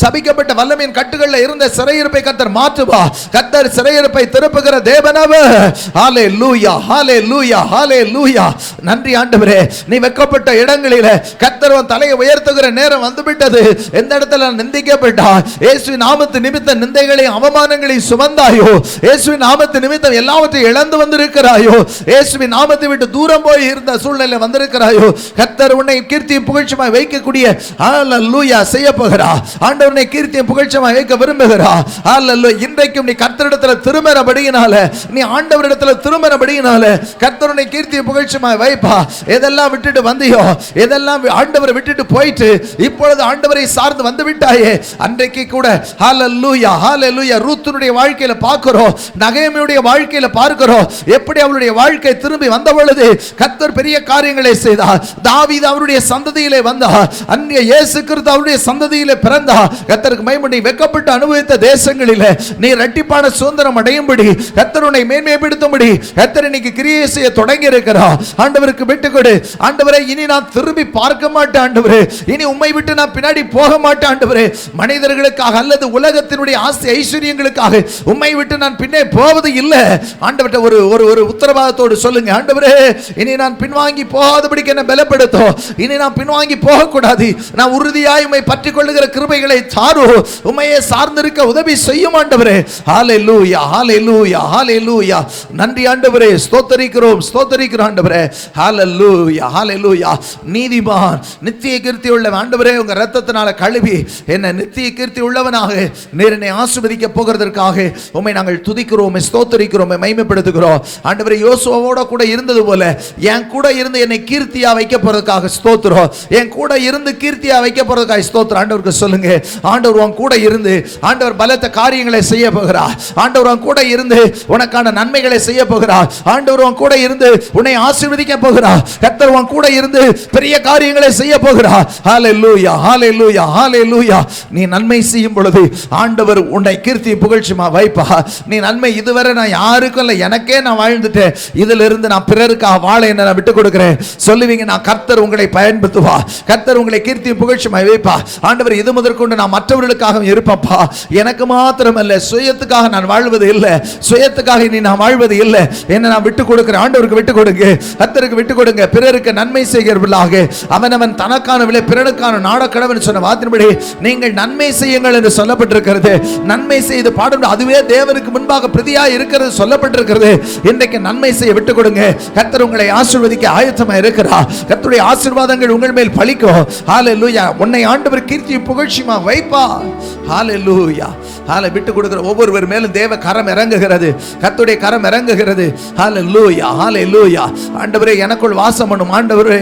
சபிக்கப்பட்ட வல்லமையின் கட்டுகளில் இருந்த சிறையிருப்பை கர்த்தர் மாற்றுவா. கர்த்தர் சிறையிருப்பை திருப்புகிற தேவனவர். ஹல்லேலூயா, ஹல்லேலூயா, ஹல்லேலூயா. நன்றி ஆண்டவரே. நீ வெட்கப்பட்ட இடங்களில் கர்த்தர் உன் தலையை உயர்த்துகிற நேரம் வந்துவிட்டது. எந்த இடத்துல நிந்திக்கப்பட்டா இயேசுவின் நாமத்து நிமித்த நிந்தைகளையும் அவமானங்களையும் சுமந்தாயோ, இயேசுவின் நாமத்து நிமித்தம் எல்லாவற்றையும் இழந்து வந்திருக்கிறாயோ, இயேசுவின் நாமத்தை விட்டு தூரம் போய் இருந்த சூழ்நிலை வந்திருக்கிறாயோ, கர்த்தர் உன்னை கீர்த்தியும் புகழ்ச்சியுமாய் வைக்கக்கூடிய ஹல்லேலூயா செய்ய போகிறார். ஆண்டவர் உன்னை கீர்த்தியும் புகழ்ச்சியுமாய் வைக்க விரும்புகிறார். ஹல்லேலூயா. இன்றைக்கும் நீ கர்த்தரிடத்துல திருமணபடியினால, நீ ஆண்டவரிடத்துல திருமணபடியினால கர்த்தர் உன்னை கீர்த்தியும் புகழ்ச்சியுமாய் வைப்பா. எதெல்லாம் விட்டுட்டு வந்தியோ, எதெல்லாம் ஆண்டவரை விட்டுட்டு போயிட்டு இப்பொழுது ஆண்டவரை சார்ந்து வந்து விட்டாயே, அன்றைக்கு கூட ஹல்லேலூயா, ஹல்லேலூயா. ரூத்துனுடைய வாழ்க்கையில பார்க்கிறோம், நகேமியுடைய வாழ்க்கையில பார்க்கிறோம், எப்படி அவளுடைய வாழ்க்கை திரும்பி வந்த பொழுது கர்த்தர் பெரிய காரியங்களை செய்தார். தாவீது அவருடைய சந்ததியிலே வந்தார். அன்றைய இயேசு கிறிஸ்து அவருடைய சந்ததியிலே பிறந்தார். கர்த்தருக்கு மகிமை. வெட்கப்பட்டு அனுபவித்த தேசங்களிலே நீ இரட்டிப்பான சுதந்திரம் அடையும்படி, கர்த்தர் உன்னை மேன்மைப்படுத்தும்படி கர்த்தர் இன்னைக்கு கிரியை செய்ய தொடங்கி இருக்கிறார். ஆண்டவருக்கு விட்டுக்கொடு. ஆண்டவரே, இனி நான் திரும்பி பார்க்க மாட்டேன் ஆண்டவரே. இனி உம்மை விட்டு நான் பின்னாடி போக மாட்டேன் ஆண்டவரே. மனிதர்களுக்காக அல்லது உலகத்தினுடைய ஆசை ஐஸ்வர்யங்களுக்காக உம்மை விட்டு நான் பின்னே போவது இல்லை ஆண்டவரே. ஒரு ஒரு உத்தரவாதத்தோடு சொல்லுங்க. ஆண்டவரே, இனி நான் பின்வாங்கி போகாதபடிக்கு என்ன பலப்படுத்தும். இனி நான் பின்வாங்கி போகக்கூடாது. நான் உறுதியாய் உம்மை பற்றிக் கொள்ளுகிற கிருபைகளை தாரு. உம்மையே சார்ந்திருக்க உதவி செய்யும் ஆண்டவரே. ஹல்லேலூயா, ஹல்லேலூயா, ஹல்லேலூயா. நன்றி ஆண்டவரே. ஸ்தோத்திரிக்கிறோம், ஸ்தோத்திரிக்கிறோம் ஆண்டவரே. ஹல்லேலூயா, ஹல்லேலூயா. நீதிமான் நித்திய கீர்த்தி உள்ள ஆண்டவரே, உங்க இரத்தத்தினால கழுவி என்ன நித்திய கீர்த்தி உள்ளவனாக நீர் என்னை ஆசீர்வதிக்க போகிறதற்காக உம்மை நாங்கள் துதிக்கிறோம், ஸ்தோத்திரிக்கிறோம், மகிமைப்படுத்துகிறோம் ஆண்டவரே. யோசுவாவோட கூட இருந்தது போல என் கூட இருந்து என்னை கீர்த்தியா வைக்க போறதுக்காக ஸ்தோத்திரம். என் கூட இருந்து கீர்த்தியா வைக்க போறதுக்காக ஸ்தோத்திரம். ஆண்டவருக்கு சொல்லுங்க. ஆண்டவர் உன் கூட இருந்து ஆண்டவர் பலத்த காரியங்களை செய்ய போகிறார். ஆண்டவர் உன் கூட இருந்து உனக்கான நன்மைகளை செய்ய போகிறார். ஆண்டவர் உன் கூட இருந்து உன்னை ஆசீர்வதிக்க போகிறார். கர்த்தர் உன் கூட இருந்து பெரிய காரியங்களை செய்ய போகிறார். ஹல்லேலூயா, ஹல்லேலூயா, ஹல்லேலூயா. நீ நன்மை செய்யும் பொழுது ஆண்டவர் உன்னை கீர்த்தி புகழ்ச்சியுமா வைப்பா. நீ நன்மை இதுவரை நான் யாருக்கும் இல்லை, எனக்கே நான் வாழ்ந்துட்டேன், இதுல இருந்து நான் பிறருக்காக வாழ என்ன நான் விட்டு கொடுக்கிறேன் சொல்லுவீங்க. நான் கர்த்தர் உங்களை பயன்படுத்துவா. கர்த்தர் உங்களை கீர்த்தி புகழ்ச்சியுமா வைப்பா. ஆண்டவர் இது முதற்கொண்டு நான் மற்றவர்களுக்காக இருப்பப்பா. எனக்கு மாத்திரமல்ல, சுயத்துக்காக நான் வாழ்வது இல்லை, சுயத்துக்காக இனி நான் வாழ்வது இல்லை. என்ன நான் விட்டு கொடுக்கிறேன். ஆண்டவருக்கு விட்டு கொடுங்க, கர்த்தருக்கு விட்டு கொடுங்க. பிறருக்கு நன்மை செய்கிறவர்களாக அவனவன் தனக்கான விலை பிறனுக்கான நாடக்கடவன் சொன்ன வார்த்தையின்படி நீங்கள் நன்மை செய்யுங்கள் என்று சொல்லப்பட்டிருக்கிறது. நன்மை செய்து பாடும் அதுவே தேவனுக்கு முன்பாக பிரதியா இருக்கிறது சொல்லப்பட்டிருக்கிறது. இன்றைக்கு நன்மை செய்ய விட்டு கொடுங்க. கர்த்தர் உங்களை ஆசீர்வதிக்க ஆயத்தமா இருக்கிறார். கர்த்தருடைய ஆசீர்வாதங்கள் உங்கள் மேல் பலிக்கும். ஹல்லேலூயா. உன்னை ஆண்டவர் கீர்த்தி புகழ்ச்சியுமா வைப்பா. ஹல்லேலூயா. விட்டு கொடுக்கிற ஒவ்வொருவர் மேலும் தேவ கரம் இறங்குகிறது, கர்த்தருடைய கரம் இறங்குகிறது. ஹல்லேலூயா, ஹல்லேலூயா. ஆண்டவரே, எனக்குள் வாசம் பண்ணும் ஆண்டவரே,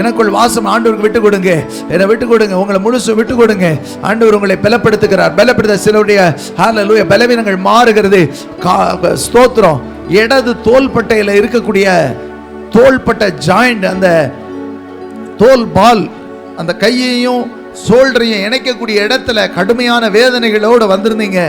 எனக்குள் வாசம். ஆண்டவருக்கு விட்டு கொடுங்க. என்னை விட்டு கொடுங்க, உங்களை முழுசு விட்டு கொடுங்க. ஆண்டவர் உங்களை பலப்படுத்துகிறார். பலப்படுத்த சிலருடைய ஹல்லேலூயா பலவீனங்கள் மாறுகிறது. ஸ்தோத்திரம். இடது தோள்பட்டையில் இருக்கக்கூடிய தோள்பட்டை ஜாயிண்ட், அந்த தோல் பால், அந்த கையையும் சோல்டரையும் இணைக்கக்கூடிய இடத்துல கடுமையான வேதனைகளோடு வந்திருந்தீங்க.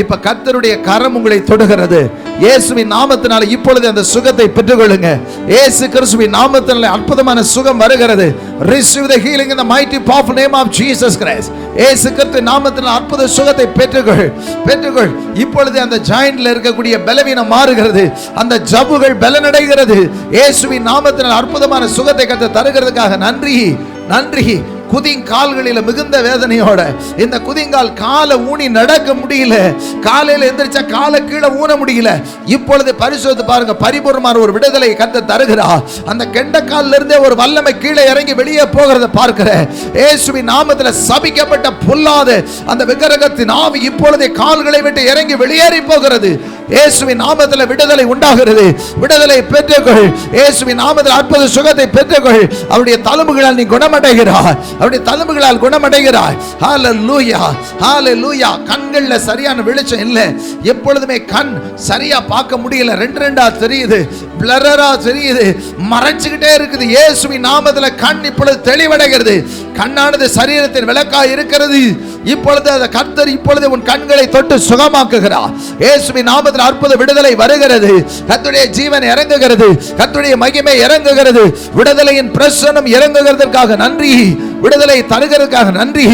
இப்ப கர்த்தருடைய கரம் உங்களை தொடுகிறது. இயேசுவின் நாமத்தினால இப்பொழுது அந்த சுகத்தை பெற்றுக்கொள்ளுங்க. இயேசு கிறிஸ்துவின் நாமத்தினால அற்புதமான சுகம் வருகிறது. Receive the healing in the mighty powerful name of Jesus Christ. இயேசு கிறிஸ்துவின் நாமத்தினால அற்புத சுகத்தை பெற்றுக்கொள். இப்பொழுது அந்த ஜாயிண்ட்ல இருக்கக்கூடிய பலவீனம் மாறுகிறது. அந்த ஜவ்வுகள் பலனடைகிறது. இயேசுவின் நாமத்தினால அற்புதமான சுகத்தை கர்த்தர் தருகிறதுக்காக நன்றி. குதிங்கால்களில் மிகுந்த வேதனையோட இந்த குதிங்கால் காலை ஊனி நடக்க முடியல. காலையில் எந்திரிச்சா காலை கீழே ஊன முடியல. இப்பொழுது பரிசோதித்து பாருங்க, பரிபூர்ணமான ஒரு விடுதலை கர்த்தர் தருகிறார். அந்த கெண்டக்கால்ல இருந்தே ஒரு வல்லமை கீழே இறங்கி வெளியே போகிறத பார்க்கிறேன். இயேசுவின் நாமத்தில் சபிக்கப்பட்ட பொல்லாத அந்த விக்கிரகத்தின் ஆவி இப்பொழுதே கால்களை விட்டு இறங்கி வெளியேறி போகிறது. இயேசுவின் நாமத்தில் விடுதலை உண்டாகிறது. விடுதலை பெற்றுக்கொள். இயேசுவின் நாமத்தில் அற்புத சுகத்தை பெற்றுக்கொள். அவருடைய தழும்புகளால் நீ குணமடைகிறாய். அவருடைய தழும்புகளால் குணமடைகிறாய். ஹல்லேலூயா, ஹல்லேலூயா. கண்கள்ல சரியான வெளிச்சம் இல்லை. எப்பொழுதுமே கண் சரியா பார்க்க முடியல. ரெண்டா தெரியுது, பிளரரா தெரியுது, மறைச்சுக்கிட்டே இருக்குது. இயேசுவின் நாமத்தில் கண் இப்பொழுது தெளிவடைகிறது. கண்ணானது சரீரத்தின் விளக்காய் இருக்கிறது. இப்பொழுது அந்த கர்த்தர் இப்பொழுது உன் கண்களை தொட்டு சுகமாக்குகிறார். இயேசுவின் நாமத்தில் அற்புத விடுதலை வருகிறது. கர்த்தருடைய ஜீவன் இறங்குகிறது. கர்த்தருடைய மகிமை இறங்குகிறது. விடுதலையின் பிரசன்னம் இறங்குகிறதற்காக நன்றி. விடுதலை தருகிறதுக்காக நன்றி.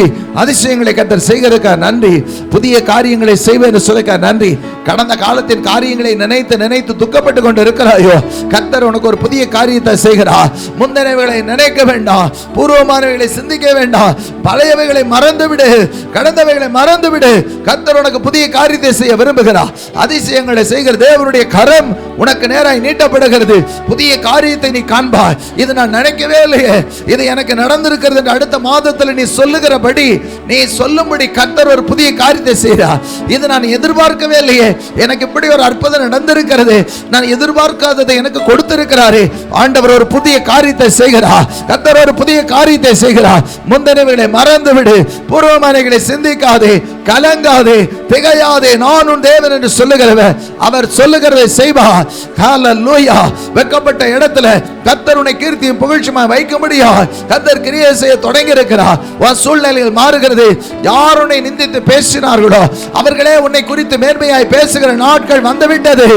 அதிசயங்களை கர்த்தர் செய்கிறதுக்காக நன்றி. புதிய காரியங்களை செய்வேன் என்று சொல்லிக்க நன்றி. கடந்த காலத்தின் காரியங்களை நினைத்து துக்கப்பட்டு கொண்டு இருக்கிறாயோ, கர்த்தர் உனக்கு ஒரு புதிய காரியத்தை செய்கிறார். முந்தினவைகளை நினைக்க வேண்டாம், பூர்வமானவைகளை சிந்திக்க வேண்டாம். பழையவைகளை மறந்துவிடு, கடந்தவைகளை மறந்துவிடு. கர்த்தர் உனக்கு புதிய காரியத்தை செய்ய விரும்புகிறார். அதிசயங்களை செய்கிற தேவனுடைய கரம் உனக்கு நேராய் நீட்டப்படுகிறது. புதிய காரியத்தை நீ காண்பாய். இது நான் நினைக்கவே இல்லையே, இது எனக்கு நடந்திருக்கிறது என்று அடுத்த மாதத்தில் நீ சொல்லுகிறபடி, நீ சொல்லும்படி கர்த்தர் ஒரு புதிய காரியத்தை செய்கிறார். இது நான் எதிர்பார்க்கவே இல்லையே, எனக்கு இப்படி ஒரு அற்புதம் நடந்திருக்கிறது, நான் எதிர்பார்க்காததை எனக்கு கொடுத்திருக்கிறாரே. ஆண்டவர் ஒரு புதிய காரியத்தை செய்கிறார். கர்த்தர் ஒரு புதிய காரியத்தை செய்கிறார். முந்தினவைகளை மறந்துவிடு, பூர்வமானவைகளை சிந்திக்காதே, கலங்காதே, திகையாதே. நான் உன் தேவன் என்று சொல்லுகிறவர். அவர் சொல்லுகிறதை செய்வார். ஹல்லேலூயா. வெட்கப்பட்ட இடத்துல கர்த்தர் உன்னை கீர்த்தியும் புகழ்ச்சியுமாய் வைக்க முடியாது. கர்த்தர் கிரியை செய்ய தொடங்கி இருக்கிறார். உன் சூழ்நிலையில் மாறுகிறது. யார் உன்னை நிந்தித்து பேசினார்களோ அவர்களே உன்னை குறித்து மேன்மையாய் பேசுகிற நாட்கள் வந்துவிட்டது.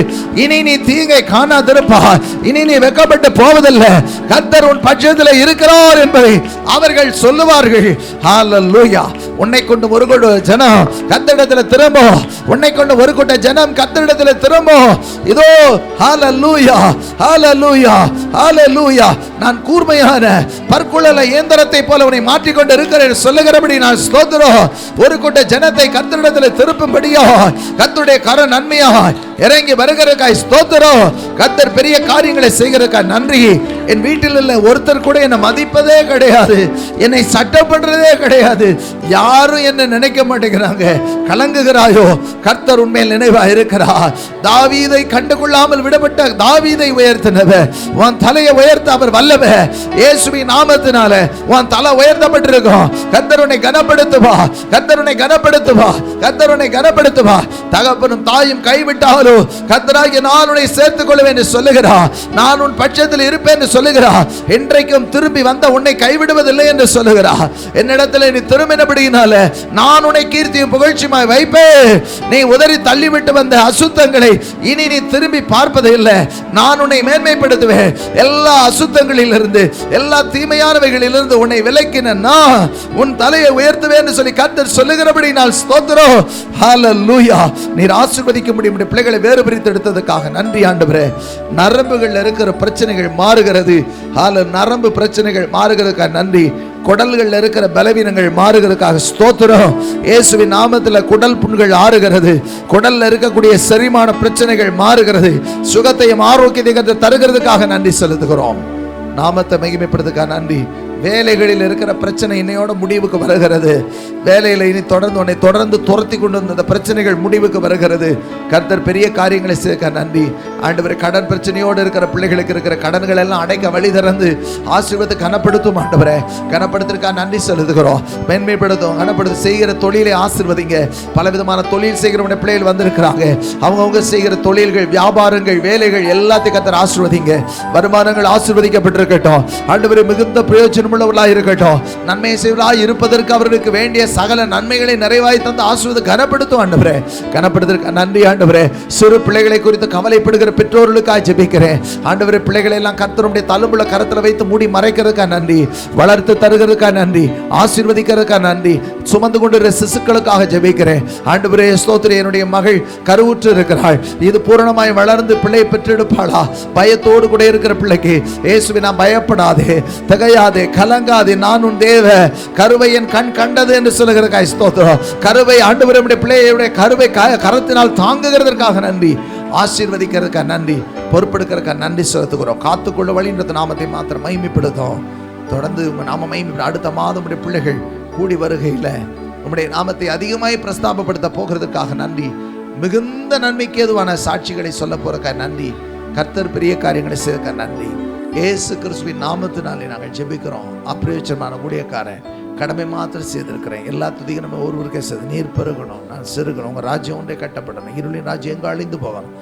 இனி நீ தீங்கை காணாதிருப்பாய். இனி நீ வெட்கப்பட்டு போவதில்லை. கர்த்தர் உன் பட்சத்தில் இருக்கிறார் என்பதை அவர்கள் சொல்லுவார்கள். ஹல்லேலூயா. உன்னை கொண்டு ஒரு கூட்ட ஜனம் கர்த்தரிடத்தில் திரும்பும். உன்னை கொண்டு ஒரு கூட்ட ஜனம் கர்த்தரிடத்தில் திரும்பும். இதோ ஹல்லேலூயா, ஹல்லேலூயா, ஹல்லேலூயா. நான் கூர்மையான பற்குழல இயந்திரத்தை போல உன்னை மாற்றிக் கொண்டு இருக்கிறேன் சொல்லுகிறபடி நான் ஸ்தோத்திரம். ஒரு கூட்ட ஜனத்தை கர்த்தரிடத்தில் திருப்பும்படியா கர்த்தருடைய கர நன்மையா இறங்கி வருகிறதுக்காய் ஸ்தோத்திரம். கர்த்தர் பெரிய காரியங்களை செய்கிறதுக்காய் நன்றி. என் வீட்டில் உள்ள ஒருத்தர் கூட என்னை மதிப்பதே கிடையாது, என்னை சட்டம் பண்றதே கிடையாது. யாரும் என்ன நினைக்க மாட்டேங்கிறாங்க. கலங்குகிறாயோ? கர்த்தர் உண்மையில் நினைவா இருக்கிறார். தாவீதை கண்டுகொள்ளாமல் விடப்பட்ட தாவீதை உயர்த்தினவர். உன் தலையை உயர்த்த அவர் வல்லவர். இயேசுவின் நாமத்தினால உன் தலை உயர்த்தப்பட்டிருக்கும். கர்த்தர் உன்னை கனப்படுத்துவா, கர்த்தர் உன்னை கனப்படுத்துவா, கர்த்தர் உன்னை கனப்படுத்துவா. தகப்பனும் தாயும் கைவிட்டாலோ கர்த்தராகிய நான் உன்னை சேர்த்துக் கொள்வேன் என்று சொல்லுகிறார். நான் உன் பட்சத்தில் இருப்பேன் என்று சொல்லுகிறார். இன்றைக்கும் திரும்பி வந்த உன்னை கைவிடுவதில்லை என்று சொல்லுகிறார். என்னிடத்தில் நீ திரும்பினபடியினால நான் உன்னை கீர்த்தியும் புகழ்ச்சியுமாய் வைப்பேன். நீ உதறி தள்ளிவிட்டு வந்த அசுத்தங்களை இனி நீ திரும்பி பார்ப்பதில்லை. நான் உன்னை மேன்மைப்படுத்துவேன். எல்லா அசுத்தங்களிலிருந்து, எல்லா தீமையானவைகளிலிருந்து உன்னை விலக்கின நான் உன் தலையை உயர்த்துவேன் என்று சொல்லி கர்த்தர் சொல்லுகிறபடி நான் ஸ்தோத்திரம். ஹல்லேலூயா. நீர் ஆசீர்வதிக்க முடியும். பிள்ளைகளை வேறு பிரித்து எடுத்ததுக்காக நன்றி ஆண்டவரே. நரம்புகள் இருக்கிற பிரச்சனைகள் மாறுகிறது. நரம்பு பிரச்சனைகள் மாறுகிறதுக்காக நன்றி. குடல்கள் இருக்கிற பலவீனங்கள் மாறுகிறதுக்காக ஸ்தோத்திரம். இயேசுவின் நாமத்தில் குடல் புண்கள் ஆறுகிறது. குடல்ல இருக்கக்கூடிய செரிமான பிரச்சனைகள் மாறுகிறது. சுகத்தையும் ஆரோக்கியத்தையும் தருகிறதுக்காக நன்றி செலுத்துகிறோம். நாமத்தை மகிமைப்படுத்துக்காக நன்றி. வேலைகளில் இருக்கிற பிரச்சனை இன்னையோட முடிவுக்கு வருகிறது. வேலையில் இனி உன்னை தொடர்ந்து துரத்தி கொண்டு வந்த அந்த பிரச்சனைகள் முடிவுக்கு வருகிறது. கர்த்தர் பெரிய காரியங்களை சேர்க்க நன்றி ஆண்டவரே. கடன் பிரச்சனையோடு இருக்கிற பிள்ளைகளுக்கு இருக்கிற கடன்கள் எல்லாம் அடைக்க வழி திறந்து ஆசீர்வாதத்தை கனப்படுத்தும் ஆண்டவரே. கனப்படுத்திற்கா நன்றி செலுத்துகிறோம். மேன்மைப்படுத்தும், கனப்படுத்த செய்கிற தொழிலை ஆசீர்வதிங்க. பலவிதமான தொழில் செய்கிறவங்க பிள்ளைகள் வந்திருக்கிறாங்க. அவங்கவுங்க செய்கிற தொழில்கள், வியாபாரங்கள், வேலைகள் எல்லாத்தையும் கர்த்தர் ஆசீர்வதிங்க. வருமானங்கள் ஆசீர்வதிக்கப்பட்டிருக்கட்டும் ஆண்டவரே. மிகுந்த பிரயோஜனம் உள்ளவர்களாக இருக்கட்டும். நன்மை செய்வர்களாக இருப்பதற்கு அவர்களுக்கு வேண்டிய சகல நன்மைகளை நிறைவாய் தந்து ஆசீர்வாத கனப்படுத்தும் ஆண்டவரே. கனப்படுத்திற்கு நன்றி ஆண்டவரே. சிறு பிள்ளைகளை குறித்து கவலைப்படுகிற பெற்றோர்களுக்காக ஜெபிக்கிறேன் ஆண்டவரே. பிள்ளைகளை எல்லாம் கர்த்தருடைய தழும்புல கரத்தில் வைத்து மூடி மறைக்கிறதுக்காக நன்றி. வளர்த்து தருகிறதுக்காக நன்றி. ஆசீர்வதிக்கிறதுக்காக நன்றி. சுமந்து கொண்டிருக்கிற சிசுக்களுக்காக ஜெபிக்கிறேன் ஆண்டவரே. ஸ்தோத்திரம். என்னுடைய மகள் கருவுற்று இருக்கிறாள். இது பூரணமாய் வளர்ந்து பிள்ளை பெற்றெடுப்பாளா? பயத்தோடு கூட இருக்கிற பிள்ளைக்கு இயேசுவே நான் பயப்படாதே, திகையாதே, கலங்காதே, நான் உன் தேவ, கருவை என் கண் கண்டது என்று சொல்லுகிற ஸ்தோத்திரம். கருவை ஆண்டவரே பிள்ளையுடைய கருவை கரத்தினால் தாங்குகிறதற்காக நன்றி. ஆசீர்வதிக்கிறதுக்காக நன்றி. பொறுப்பெடுக்கிறதுக்காக நன்றி செலுத்துகிறோம். காத்துக்கொள்ள வழின்றது நாமத்தை மாத்திரம் மகிமைப்படுத்தும். தொடர்ந்து நாம மகிமைப்படும். அடுத்த மாதம் பிள்ளைகள் கூடி வருகையில் உம்முடைய நாமத்தை அதிகமாய் பிரஸ்தாபப்படுத்த போகிறதுக்காக நன்றி. மிகுந்த நன்மைக்கு ஏதுவான சாட்சிகளை சொல்ல போறதுக்காக நன்றி. கர்த்தர் பெரிய காரியங்களை செய்ய நன்றி. இயேசு கிறிஸ்துவின் நாமத்தினாலே நாங்கள் ஜெபிக்கிறோம். அப்பிரயோஜனமான ஊழியக்காரன் கடமை மாத்திரம் செய்திருக்கிறேன். எல்லா துதிக்கும் நம்ம ஒருவருக்கே செய்து நீர் பெருகணும், நான் சிறுகணும், உங்கள் ராஜ்யம் ஒன்றே கட்டப்படணும், இருளின் ராஜ்யம் எங்கே அழிந்து போகணும்.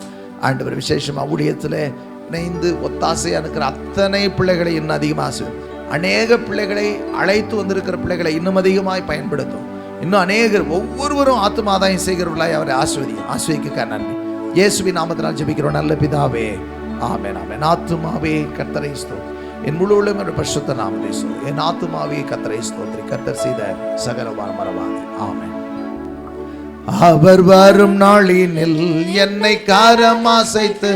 ஆண்டவர் விசேஷமாக ஊழியத்தில் இணைந்து ஒத்தாசையாக இருக்கிற அத்தனை பிள்ளைகளை இன்னும் அதிகமாக அநேக பிள்ளைகளை அழைத்து வந்திருக்கிற பிள்ளைகளை இன்னும் அதிகமாய் பயன்படுத்தும். இன்னும் அநேகர் ஒவ்வொருவரும் ஆத்துமாதாயம் செய்கிறவர்களாய் அவரை ஆஸ்வதிக்க நன்றி. இயேசுவின் நாமத்தினால் ஜெபிக்கிறோம் நல்ல பிதாவே, ஆமென் ஆமென். ஆத்துமாவே கர்த்தரை ஸ்தோத்திரி, என் முழு உள்ளம் பரிசுத்த நாமத்தை ஸ்தோத்திரி. என் ஆத்துமாவே கர்த்தரை ஸ்தோத்திரி, கர்த்தர் செய்த சகலவான் மறவாதே. ஆமென். அவர் வரும் நாளினில் என்னை காரம் அசைத்து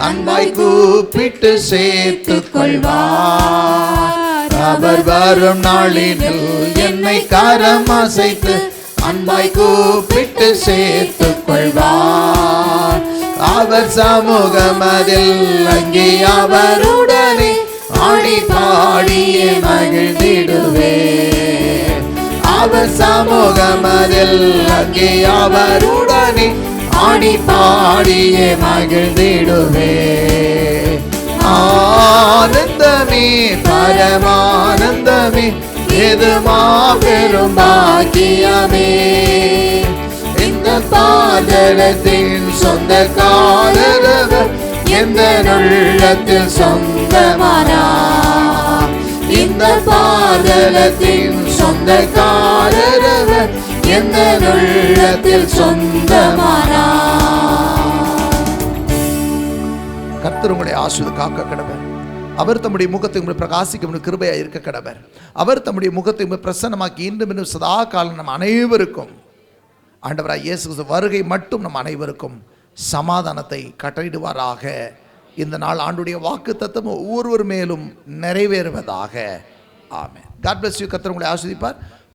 அன்பாய் கூப்பிட்டு சேர்த்துக் கொள்வார். அவர் வரும் நாளினில் என்னை காரம் அசைத்து அன்பாய் கூப்பிட்டு சேர்த்துக் கொள்வார். அவர் சமூகம் அதில் அங்கே அவருடனே ஆடி பாடியே மகிழ்ந்திடுவே. அவர் சமூகம் அதில் அங்கே அவருடனே ஆடி பாடியே மகிழ்ந்திடுவே. ஆனந்தமே பரமானந்தமே இது மாபெரும் பாக்கியமே. இந்த பாதலத்தின் சொந்த காதலவர் எந்த உள்ளத்தில் சொந்தமானா. இந்த பாதலத்தின் சொந்த காதலவர் எந்த உள்ளத்தில் சொந்தமானா. கர்த்தர் உங்களை ஆசீர்வதித்து காக்க கடவர். அவர் தம்முடைய முகத்தை பிரகாசிக்க கிருபையா இருக்க கடவர். அவர் தம்முடைய முகத்தை பிரசன்னமாக்கி இன்றும் இன்னும் சதா காலம் நம் அனைவருக்கும் ஆண்டவராய் இயேசு கிறிஸ்து வருகை மட்டும் நம் அனைவருக்கும் சமாதானத்தை கட்டளையிடுவாராக. இந்த நாள் ஆண்டுடைய வாக்குத்தத்தம் ஒவ்வொருவர் மேலும் நிறைவேறுவதாக. ஆமென். God bless you. கர்த்தர் உங்களை ஆசீர்வதிப்பார்.